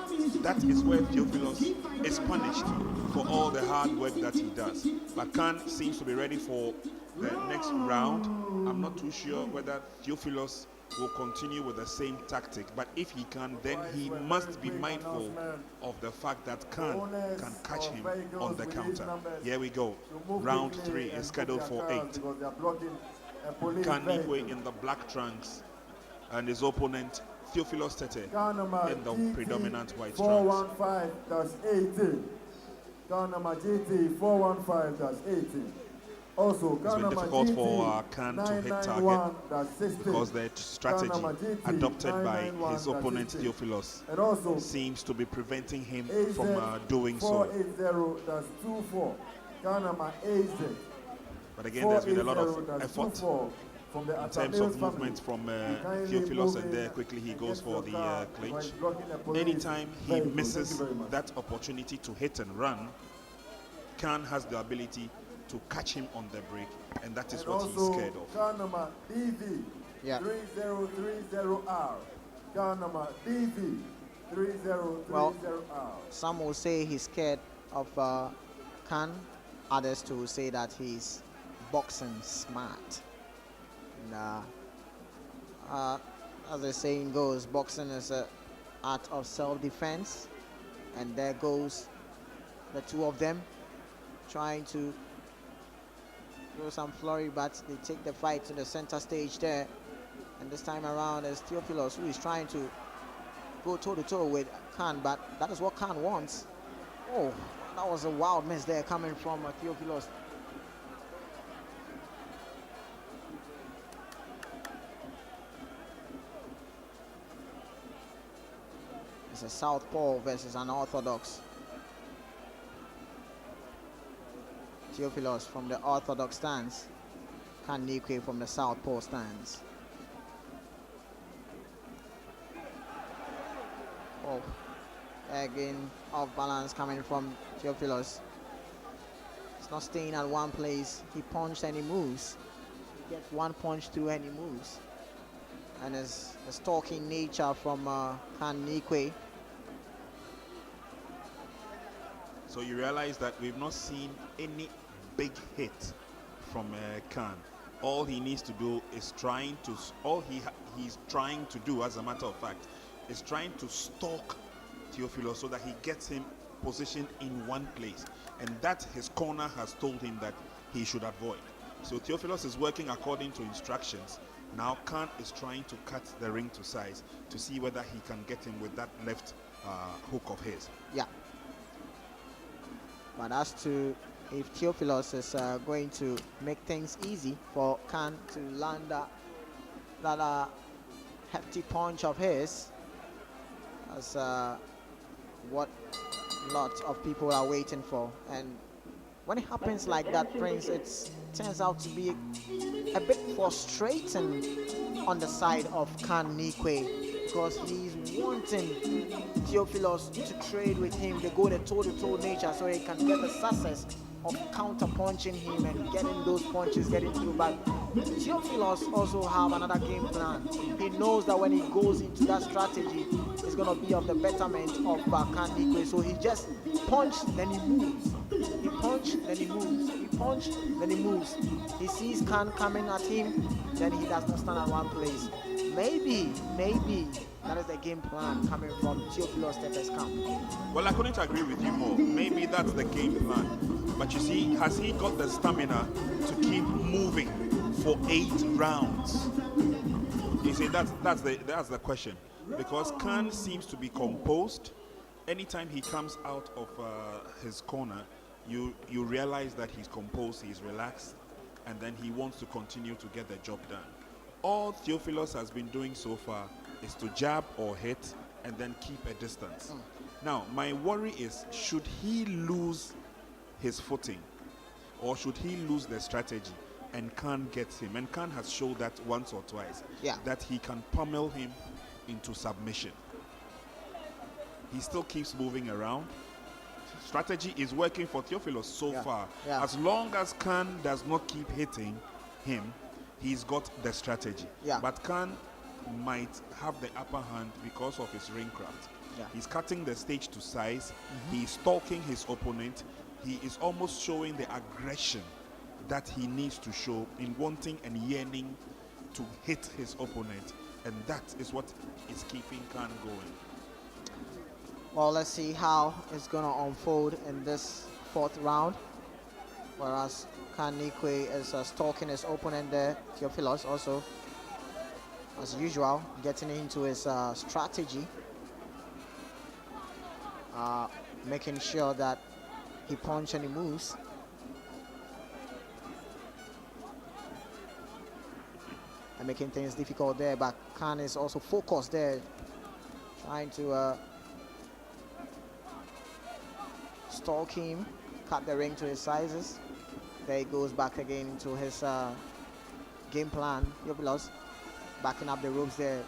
That is where Theophilus is punished for all the hard work that he does. But Khan seems to be ready for the next round. I'm not too sure whether Theophilus will continue with the same tactic, but if he can, then he must be mindful of the fact that Khan can catch him on the counter. Here we go. Round 3 is scheduled for 8. Nii Quaye in the black trunks and his opponent Theophilus Tetteh in the predominant white trunks. 415-18. Gun number GT 415-18. Also, it's been difficult for Khan to hit target because the strategy adopted by his opponent Theophilus seems to be preventing him from doing so. But again, there's been a lot of effort in terms of movement from Theophilus, and there quickly he goes for the clinch. Anytime he misses that opportunity to hit and run, Khan has the ability to catch him on the break, and that is what he's scared of. Car number DV 3030R. Car number DV 3030R. Well, some will say he's scared of Khan. Others to say that he's boxing smart. And, as the saying goes, boxing is an art of self-defense, and there goes the two of them trying to throw some flurry, but they take the fight to the center stage there. And this time around, it's Theophilus who is trying to go toe-to-toe with Khan, but that is what Khan wants. Oh, that was a wild miss there coming from Theophilus. It's a southpaw versus an orthodox. Theophilus from the orthodox stance, Nii Quaye from the southpaw stance. Oh, again, off balance coming from Theophilus. It's not staying at one place. He punched and he moves. He gets one punch through and he moves. And his stalking nature from Nii Quaye. So you realize that we've not seen any big hit from Khan. All he needs to do is he's trying to do, as a matter of fact, is trying to stalk Theophilus so that he gets him positioned in one place, and that his corner has told him that he should avoid. So Theophilus is working according to instructions. Now Khan is trying to cut the ring to size to see whether he can get him with that left hook of his. Yeah. But as to if Theophilus is going to make things easy for Khan to land that hefty punch of his, that's what lots of people are waiting for. And when it happens like that, Prince, it turns out to be a bit frustrating on the side of Nii Quaye, because he's wanting Theophilus to trade with him. They go the toe-to-toe nature so he can get the success of counter-punching him and getting those punches getting through. But Theophilus also have another game plan. He knows that when he goes into that strategy, it's going to be of the betterment of Nii Quaye. So he just punches, then he moves. He punches, then he moves. He punches, then he moves. He sees Khan coming at him, then he does not stand at one place. Maybe that is the game plan coming from Theophilus Tetteh's camp. Well, I couldn't agree with you more. Maybe that's the game plan. But you see, has he got the stamina to keep moving for 8 rounds? You see, that's the question. Because Khan seems to be composed. Anytime he comes out of his corner, you realize that he's composed, he's relaxed, and then he wants to continue to get the job done. All Theophilus has been doing so far is to jab or hit and then keep a distance. Now, my worry is, should he lose his footing, or should he lose the strategy and Khan gets him? And Khan has showed that once or twice, that he can pummel him into submission. He still keeps moving around. Strategy is working for Theophilus so far. As long as Khan does not keep hitting him, he's got the strategy. But Khan might have the upper hand because of his ring craft. He's cutting the stage to size. He's stalking his opponent. He is almost showing the aggression that he needs to show in wanting and yearning to hit his opponent. And that is what is keeping Khan going. Well, let's see how it's going to unfold in this 4th round. Whereas Nii Quaye is stalking his opponent there. Theophilus also, as usual, getting into his strategy. Making sure that he punches and he moves. And making things difficult there, but Khan is also focused there, trying to stalk him, cut the ring to his sizes. There he goes back again into his game plan. Theophilus backing up the ropes there.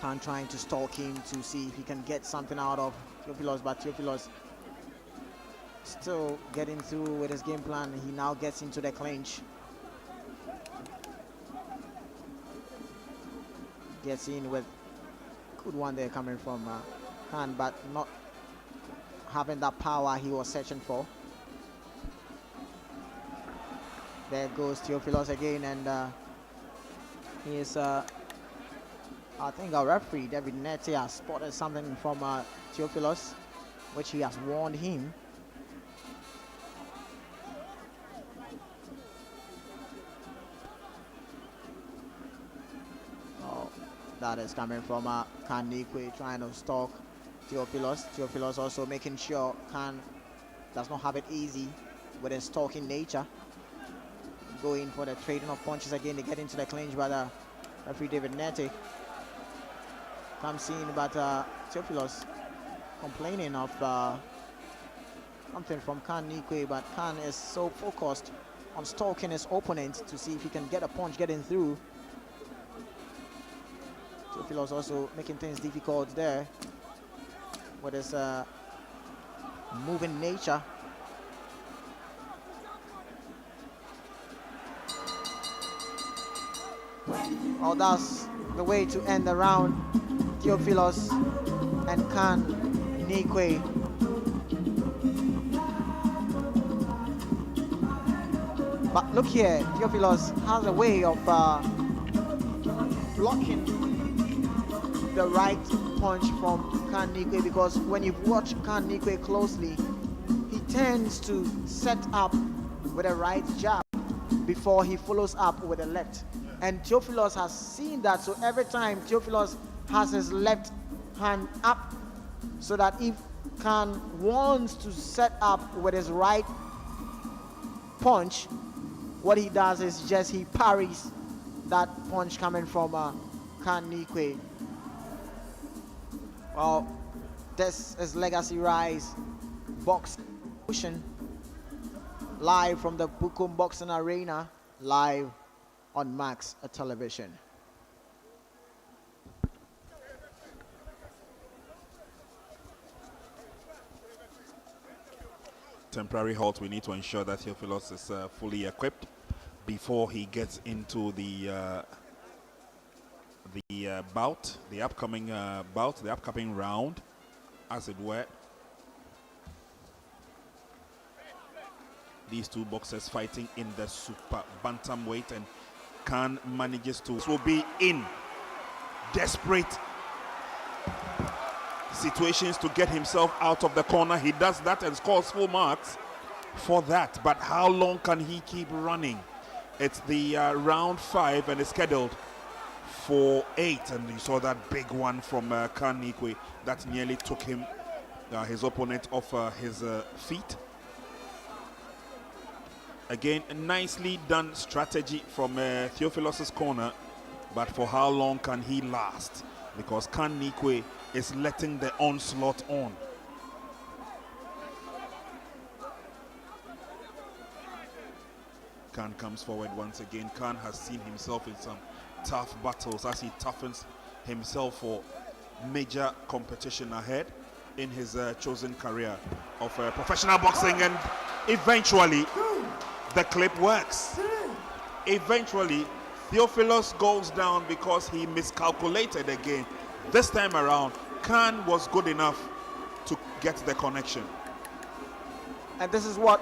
Khan trying to stalk him to see if he can get something out of Theophilus, but Theophilus still getting through with his game plan. He now gets into the clinch. Gets in with good one there coming from Khan, but not having that power he was searching for. There goes Theophilus again, and he is, I think our referee, David Netteh, has spotted something from Theophilus, which he has warned him. That is coming from Nii Quaye trying to stalk Theophilus. Theophilus also making sure Khan does not have it easy with his stalking nature. Going for the trading of punches again. They get into the clinch, but referee David Netteh comes in, but Theophilus complaining of something from Nii Quaye, but Khan is so focused on stalking his opponent to see if he can get a punch getting through. Theophilus also making things difficult there with his moving nature. Oh, that's the way to end the round. Theophilus and Nii Quaye But look here, Theophilus has a way of blocking the right punch from Nii Quaye, because when you've watched Nii Quaye closely, he tends to set up with a right jab before he follows up with a left. And Theophilus has seen that, so every time Theophilus has his left hand up, so that if Khan wants to set up with his right punch, what he does is just he parries that punch coming from Nii Quaye. Well, this is Legacy Rise boxing live from the Bukom Boxing Arena, live on Max Television. Temporary halt. We need to ensure that Theophilus is fully equipped before he gets into the bout, the upcoming bout, the upcoming round, as it were. These two boxers fighting in the super bantamweight, and Khan manages to. This will be in desperate situations to get himself out of the corner. He does that and scores full marks for that. But how long can he keep running? It's the round 5 and it's scheduled for 8. And you saw that big one from Nii Quaye that nearly took him, his opponent, off his feet. Again, a nicely done strategy from Theophilus' corner, but for how long can he last? Because Nii Quaye is letting the onslaught on. Khan comes forward once again. Khan has seen himself in some tough battles as he toughens himself for major competition ahead in his chosen career of professional boxing, and eventually the clip works. Eventually Theophilus goes down because he miscalculated again. This time around, Khan was good enough to get the connection. And this is what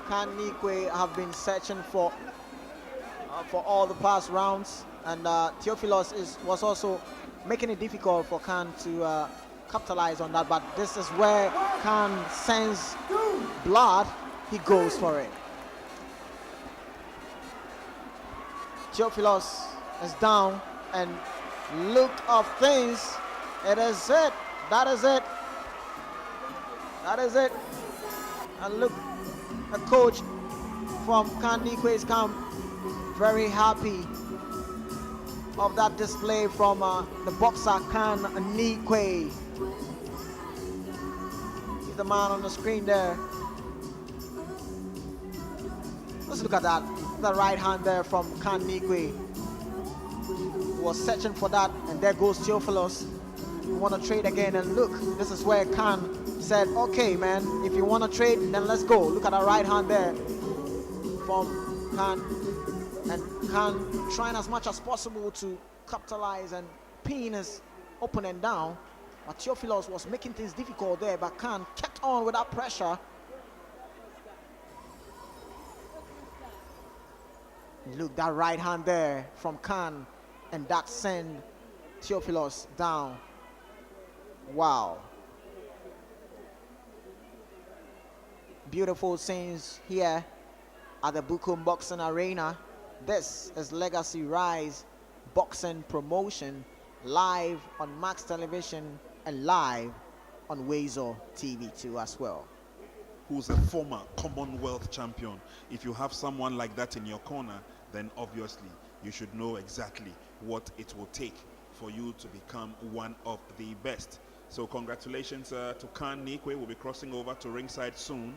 Nii Quaye have been searching for all the past rounds. And Theophilus was also making it difficult for Khan to capitalize on that. But this is where Khan sends blood, he goes for it. Theophilus is down, and look of things. It is it. That is it. That is it. And look, a coach from Nii Quaye's camp, very happy of that display from the boxer Nii Quaye. He's the man on the screen there. Let's look at that. The right hand there from Nii Quaye. Was searching for that, and there goes Theophilus. You want to trade again, and look, this is where Khan said, okay man, if you want to trade, then let's go. Look at that right hand there from Khan, and Khan trying as much as possible to capitalize and pin his opponent down, but Theophilus was making things difficult there, but Khan kept on with that pressure. Look, that right hand there from Khan, and that sent Theophilus down. Wow. Beautiful scenes here at the Bukom Boxing Arena. This is Legacy Rise Boxing Promotion, live on Max Television and live on Wezo TV2 as well. Who's a former Commonwealth champion. If you have someone like that in your corner, then obviously you should know exactly what it will take for you to become one of the best. So congratulations to Nii Quaye. We'll be crossing over to ringside soon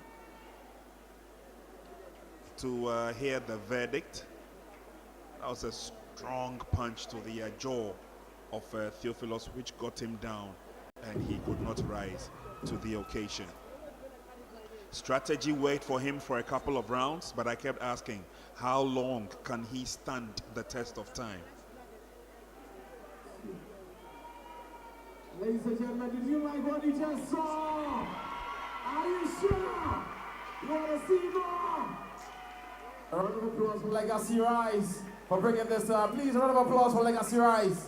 to hear the verdict. That was a strong punch to the jaw of Theophilus, which got him down, and he could not rise to the occasion. Strategy worked for him for a couple of rounds, but I kept asking, how long can he stand the test of time? Ladies and gentlemen, did you like what you just saw? Are you sure? You want to see more? A round of applause. Legacy Rise for bringing this. Please, a round of applause for Legacy Rise.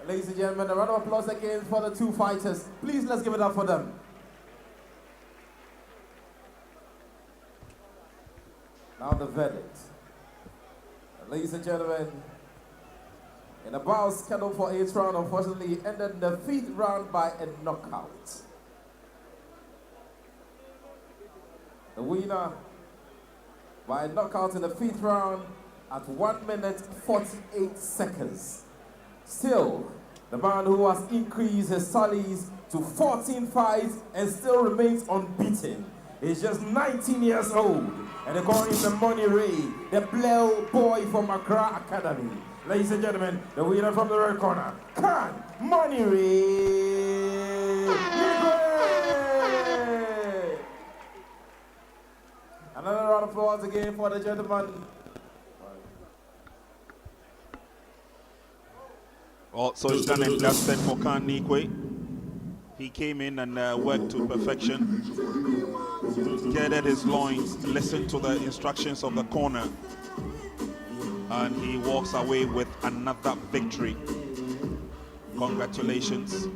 Ladies and gentlemen, a round of applause again for the two fighters. Please, let's give it up for them. Now the verdict. Ladies and gentlemen, in a bout scheduled for 8th round, unfortunately ended in the 5th round by a knockout. The winner by a knockout in the 5th round at 1 minute 48 seconds. Still, the man who has increased his tallies to 14 fights and still remains unbeaten is just 19 years old. And they call him the Money Ray, the Blue Boy from Accra Academy. Ladies and gentlemen, the winner from the red corner, Khan Money Ray. Another round of applause again for the gentleman. Well, so it's done and dusted for Nii Quaye. He came in and worked to perfection. Gathered his loins, listened to the instructions of the corner, and he walks away with another victory. Congratulations.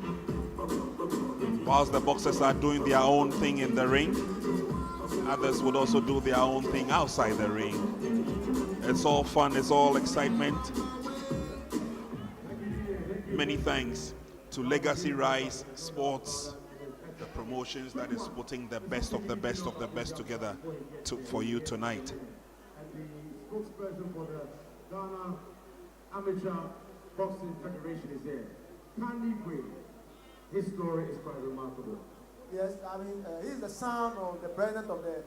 Whilst the boxers are doing their own thing in the ring, others would also do their own thing outside the ring. It's all fun, it's all excitement. Many thanks to Legacy Rise Sports, the promotions that is putting the best of the best of the best together for you tonight. And the spokesperson for the Ghana Amateur Boxing Federation is here. Nii Quaye. His story is quite remarkable. Yes, I mean, he's the son of the president of the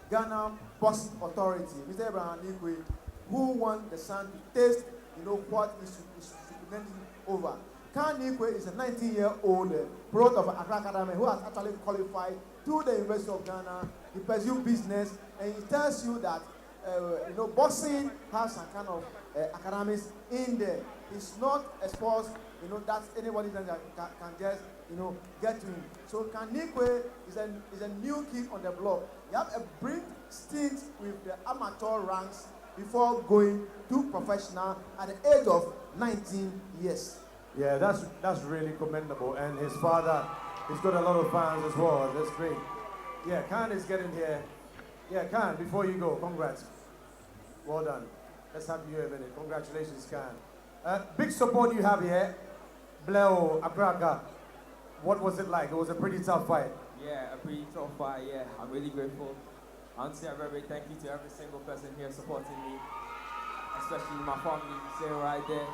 Ghana Boxing Authority, Mr. Abraham Nii Quaye, who want the son to taste, what is supplementing over. Nii Quaye is a 19-year-old product of Accra Academy who has actually qualified to the University of Ghana. He pursues business, and he tells you that boxing has some kind of academics in there. It's not a sport, that anybody can just, get to him. So Nii Quaye is a new kid on the block. You have a brief stint with the amateur ranks before going to professional at the age of 19 years. Yeah, that's really commendable. And his father, he's got a lot of fans as well. That's great. Yeah, Khan is getting here. Yeah, Khan, before you go, congrats. Well done. Let's have you a minute. Congratulations, Khan. Big support you have here. Bleo Akraga. What was it like? It was a pretty tough fight. Yeah, a pretty tough fight, yeah. I'm really grateful. Honestly, I'm very thank you to every single person here supporting me, especially my family, sitting right there.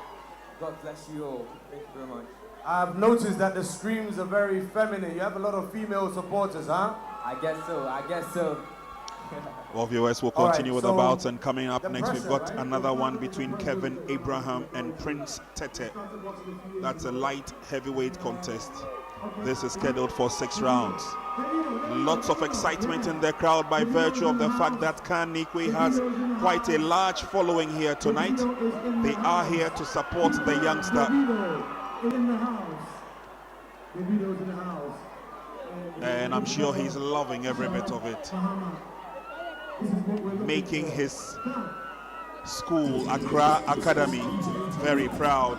God bless you all. Thank you very much. I've noticed that the screams are very feminine. You have a lot of female supporters, huh? I guess so. Well, viewers, we'll continue with the bouts, and coming up next, we've got another one between Kevin Abraham and Prince Tetteh. That's a light heavyweight contest. This is scheduled for 6 rounds. Lots of excitement in the crowd by virtue of the fact that Nii Quaye has quite a large following here tonight. They are here to support the youngster. And I'm sure he's loving every bit of it. Making his school, Accra Academy, very proud.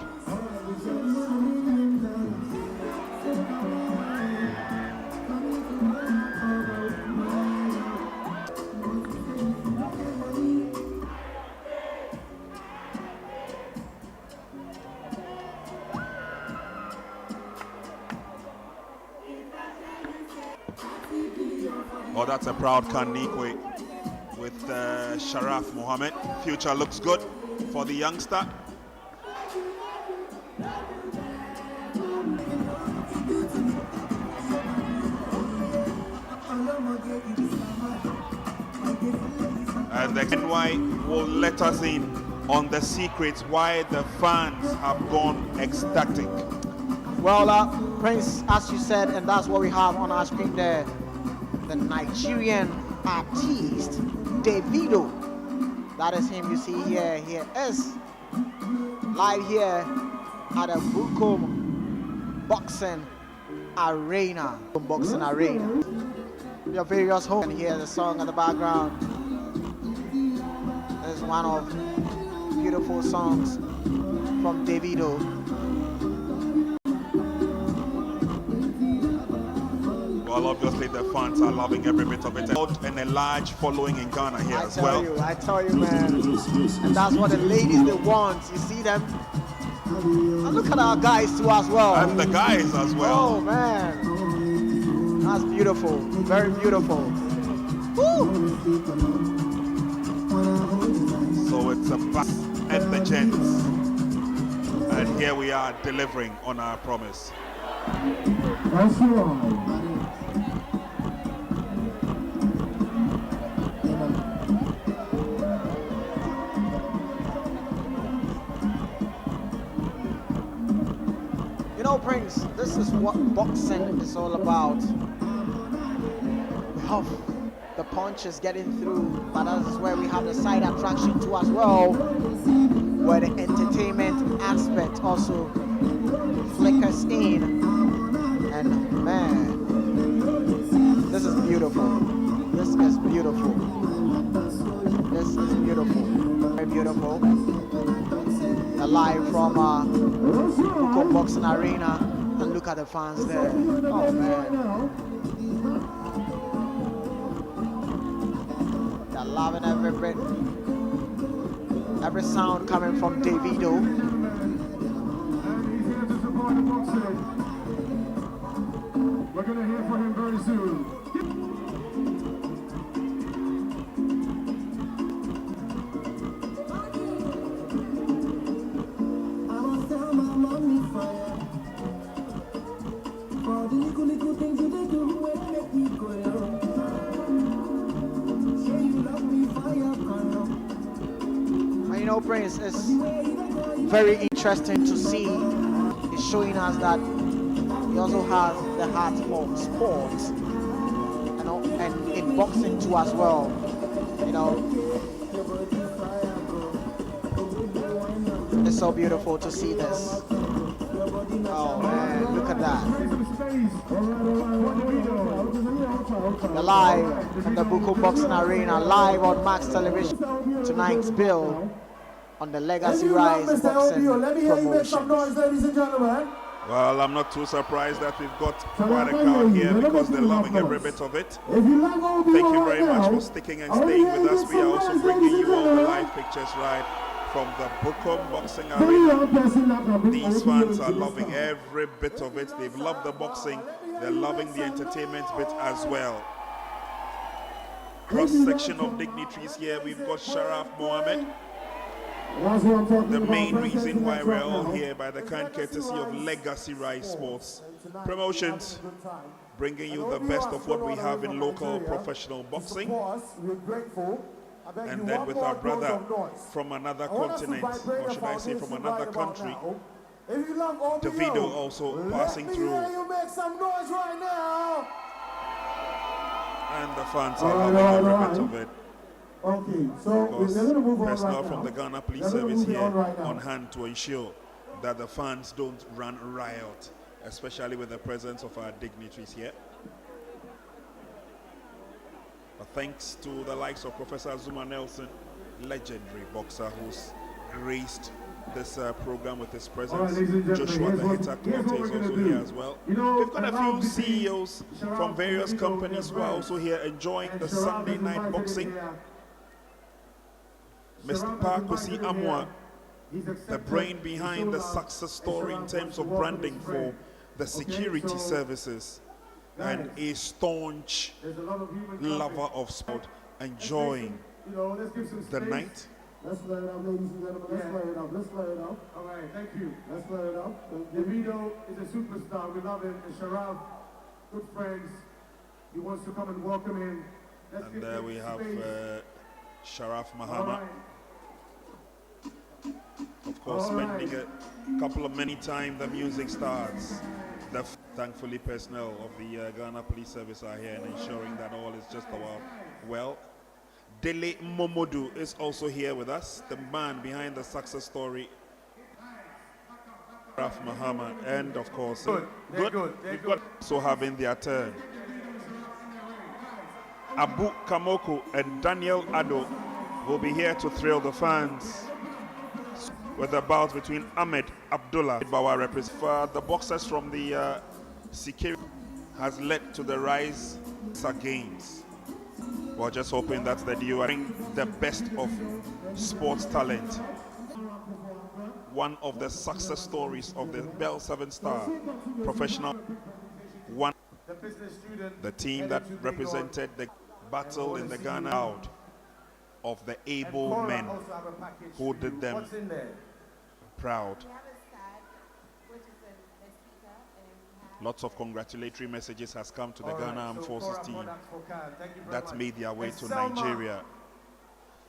Oh, that's a proud Nii Quaye with Sharaf Mohammed. Future looks good for the youngster. And the NY will let us in on the secrets why the fans have gone ecstatic. Well, Prince, as you said, and that's what we have on our screen there, the Nigerian artist, Davido. That is him you see here. He is live here at the Bukom Boxing Arena. Your various homes, and hear the song in the background. This one of beautiful songs from Davido. Well, obviously the fans are loving every bit of it, and a large following in Ghana here as well. I tell you, man. And that's what the ladies they want. You see them? And look at our guys too as well. And the guys as well. Oh man, that's beautiful. Very beautiful. Woo! So it's a back and the gents. And here we are delivering on our promise. That's right. You know, Prince, this is what boxing is all about. We have the punches getting through, but that's where we have the side attraction too as well, where the entertainment aspect also flickers in. And man, this is beautiful. This is beautiful. This is beautiful. Very beautiful. Live from Bukom Boxing Arena, and look at the fans there. Oh man, they're loving every bit, every sound coming from Davido. We're gonna hear from him very soon. And you know, Prince, it's very interesting to see. It's showing us that he also has the heart for sports, you know, and in boxing too as well. You know, it's so beautiful to see this. Oh man, look at that. We're live from the Bukom Boxing Arena, live on Max Television. Tonight's bill on the Legacy Rise Boxing promotion. Well, I'm not too surprised that we've got quite a crowd here because they're loving every bit of it. Thank you very much for sticking and staying with us. We are also bringing you all the live pictures right from the Bukom Boxing Arena. These fans are loving every bit of it. They've loved the boxing. They're loving the entertainment bit as well. Cross-section of dignitaries here. We've got Sharaf Mohammed. The main reason why we're all here by the kind courtesy of Legacy Rise Sports Promotions, bringing you the best of what we have in local professional boxing. And then with our brother from another continent, or should I say from another country, Davido also passing through. And the fans are loving every bit of it. Okay, so Because we're going to move on personnel right from now. the Ghana Police We're gonna Service move here on right now. on hand to ensure that the fans don't run riot, especially with the presence of our dignitaries here. But thanks to the likes of Professor Zuma Nelson, legendary boxer who's graced this program with his presence. Ladies and gentlemen, Joshua the here's Hitter what Korte is we're also gonna do. here as well. You know, We've got a allow few me to CEOs from various companies who are also here enjoying the Sunday night boxing. Mr. Parkwesi Amwa, the brain behind the success story in terms of branding for the security services, and a staunch lover of sport, enjoying the night. Let's play it up, ladies and gentlemen. Let's play it up. Let's play it up. All right, thank you. Let's play it up. Davido is a superstar. We love him. And Sharaf, good friends. He wants to come and welcome him. And there we have Sharaf Mahama. Of course, spending a couple of many times the music starts. Thankfully, personnel of the Ghana Police Service are here and ensuring that all is just about well. Dele Momodu is also here with us, the man behind the success story. Raf Mahama, and of course, we've got also having their turn. Abu Kamoko and Daniel Ado will be here to thrill the fans with the bout between Ahmed Abdullah Bawa represents the boxers from the security has led to the rise gains. We're just hoping that the DU bring the best of sports talent. One of the success stories of the Bell 7-star professional one, the team that represented the battle in the Ghana out of the able men who did them proud. Lots of congratulatory messages has come to the Ghana Armed Forces team that made their way to Nigeria,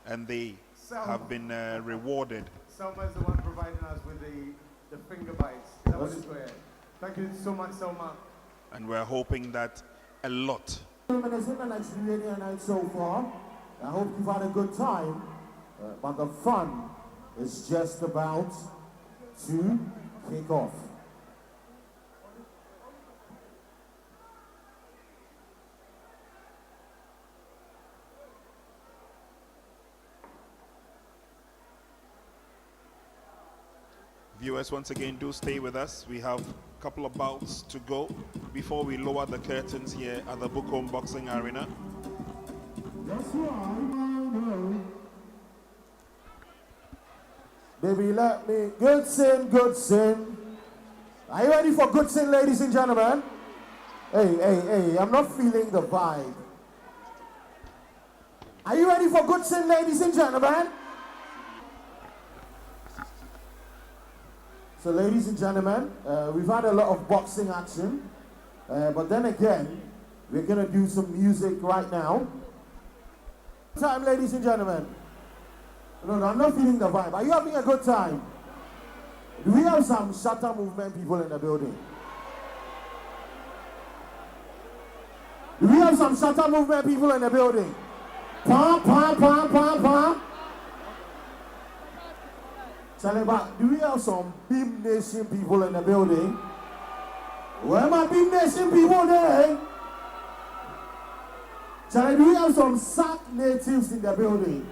and they have been rewarded. Selma is the one providing us with the finger bites. That was clear. Thank you so much, Selma. And we're hoping that a lot. It's been an extraordinary night so far. I hope you've had a good time, but the fun is just about to kick off. Viewers, once again, do stay with us. We have a couple of bouts to go before we lower the curtains here at the Bukom Boxing Arena. That's right. Baby, let me. Good sin, good sin. Are you ready for good sin, ladies and gentlemen? Hey, I'm not feeling the vibe. Are you ready for good sin, ladies and gentlemen? So, ladies and gentlemen, we've had a lot of boxing action, but then again, we're going to do some music right now. Time, ladies and gentlemen. No, I'm not feeling the vibe. Are you having a good time? Do we have some shutter movement people in the building? Do we have some shutter movement people in the building? Pam, pam, pam, pam, pam. Saleba, do we have some Beam Nation people in the building? Where are my Beam Nation people there? Charlie, do we have some SAC natives in the building?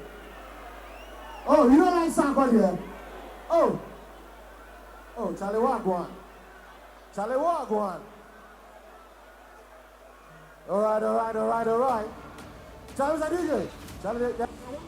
Oh, you don't like SAC on here? Oh, Charlie, what go on? Charlie, what go on? All right. Charlie's a DJ. Charlie,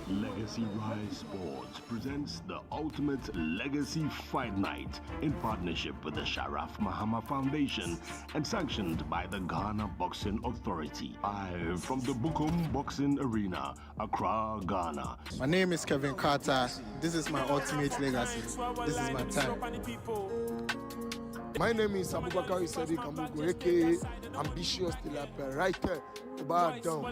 Legacy Rise Sports presents the Ultimate Legacy Fight Night in partnership with the Sharaf Mahama Foundation and sanctioned by the Ghana Boxing Authority. Live from the Bukom Boxing Arena, Accra, Ghana. My name is Kevin Carter. This is my ultimate legacy. This is my time. My name is Abubakar Isadi Kamugo, aka Ambitious Tilapia, right there, about down.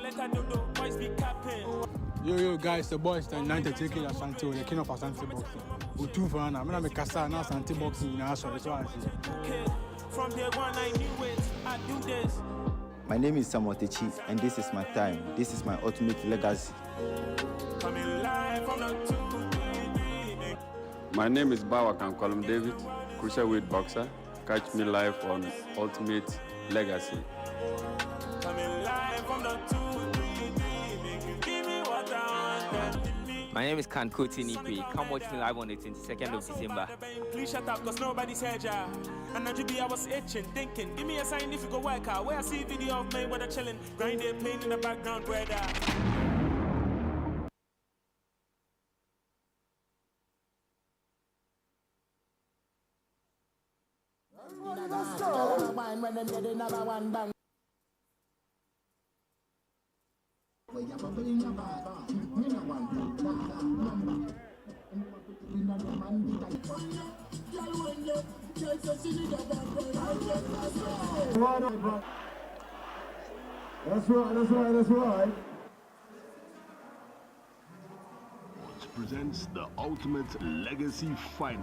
Yo, guys, the boys, the 90 taking Asante, the king of Asante boxing. We two for now. I'm going to make Kasa now Asante boxing in Asha. That's what I see. From day one, I knew it. I do this. My name is Samuel Tetteh, and this is my time. This is my ultimate legacy. My name is Bawa Kankolum David, cruiserweight boxer. Catch me live on Ultimate Legacy. My name is Kankoti Nii Quaye. Come watch me live on the 22nd of December. Please shut up, cause nobody's heard ya. And I was itching, thinking, give me a sign if you go work out. Where I see video of me when I'm chilling, grinding, playing in the background, brother. That's right. Presents the Ultimate Legacy Fight.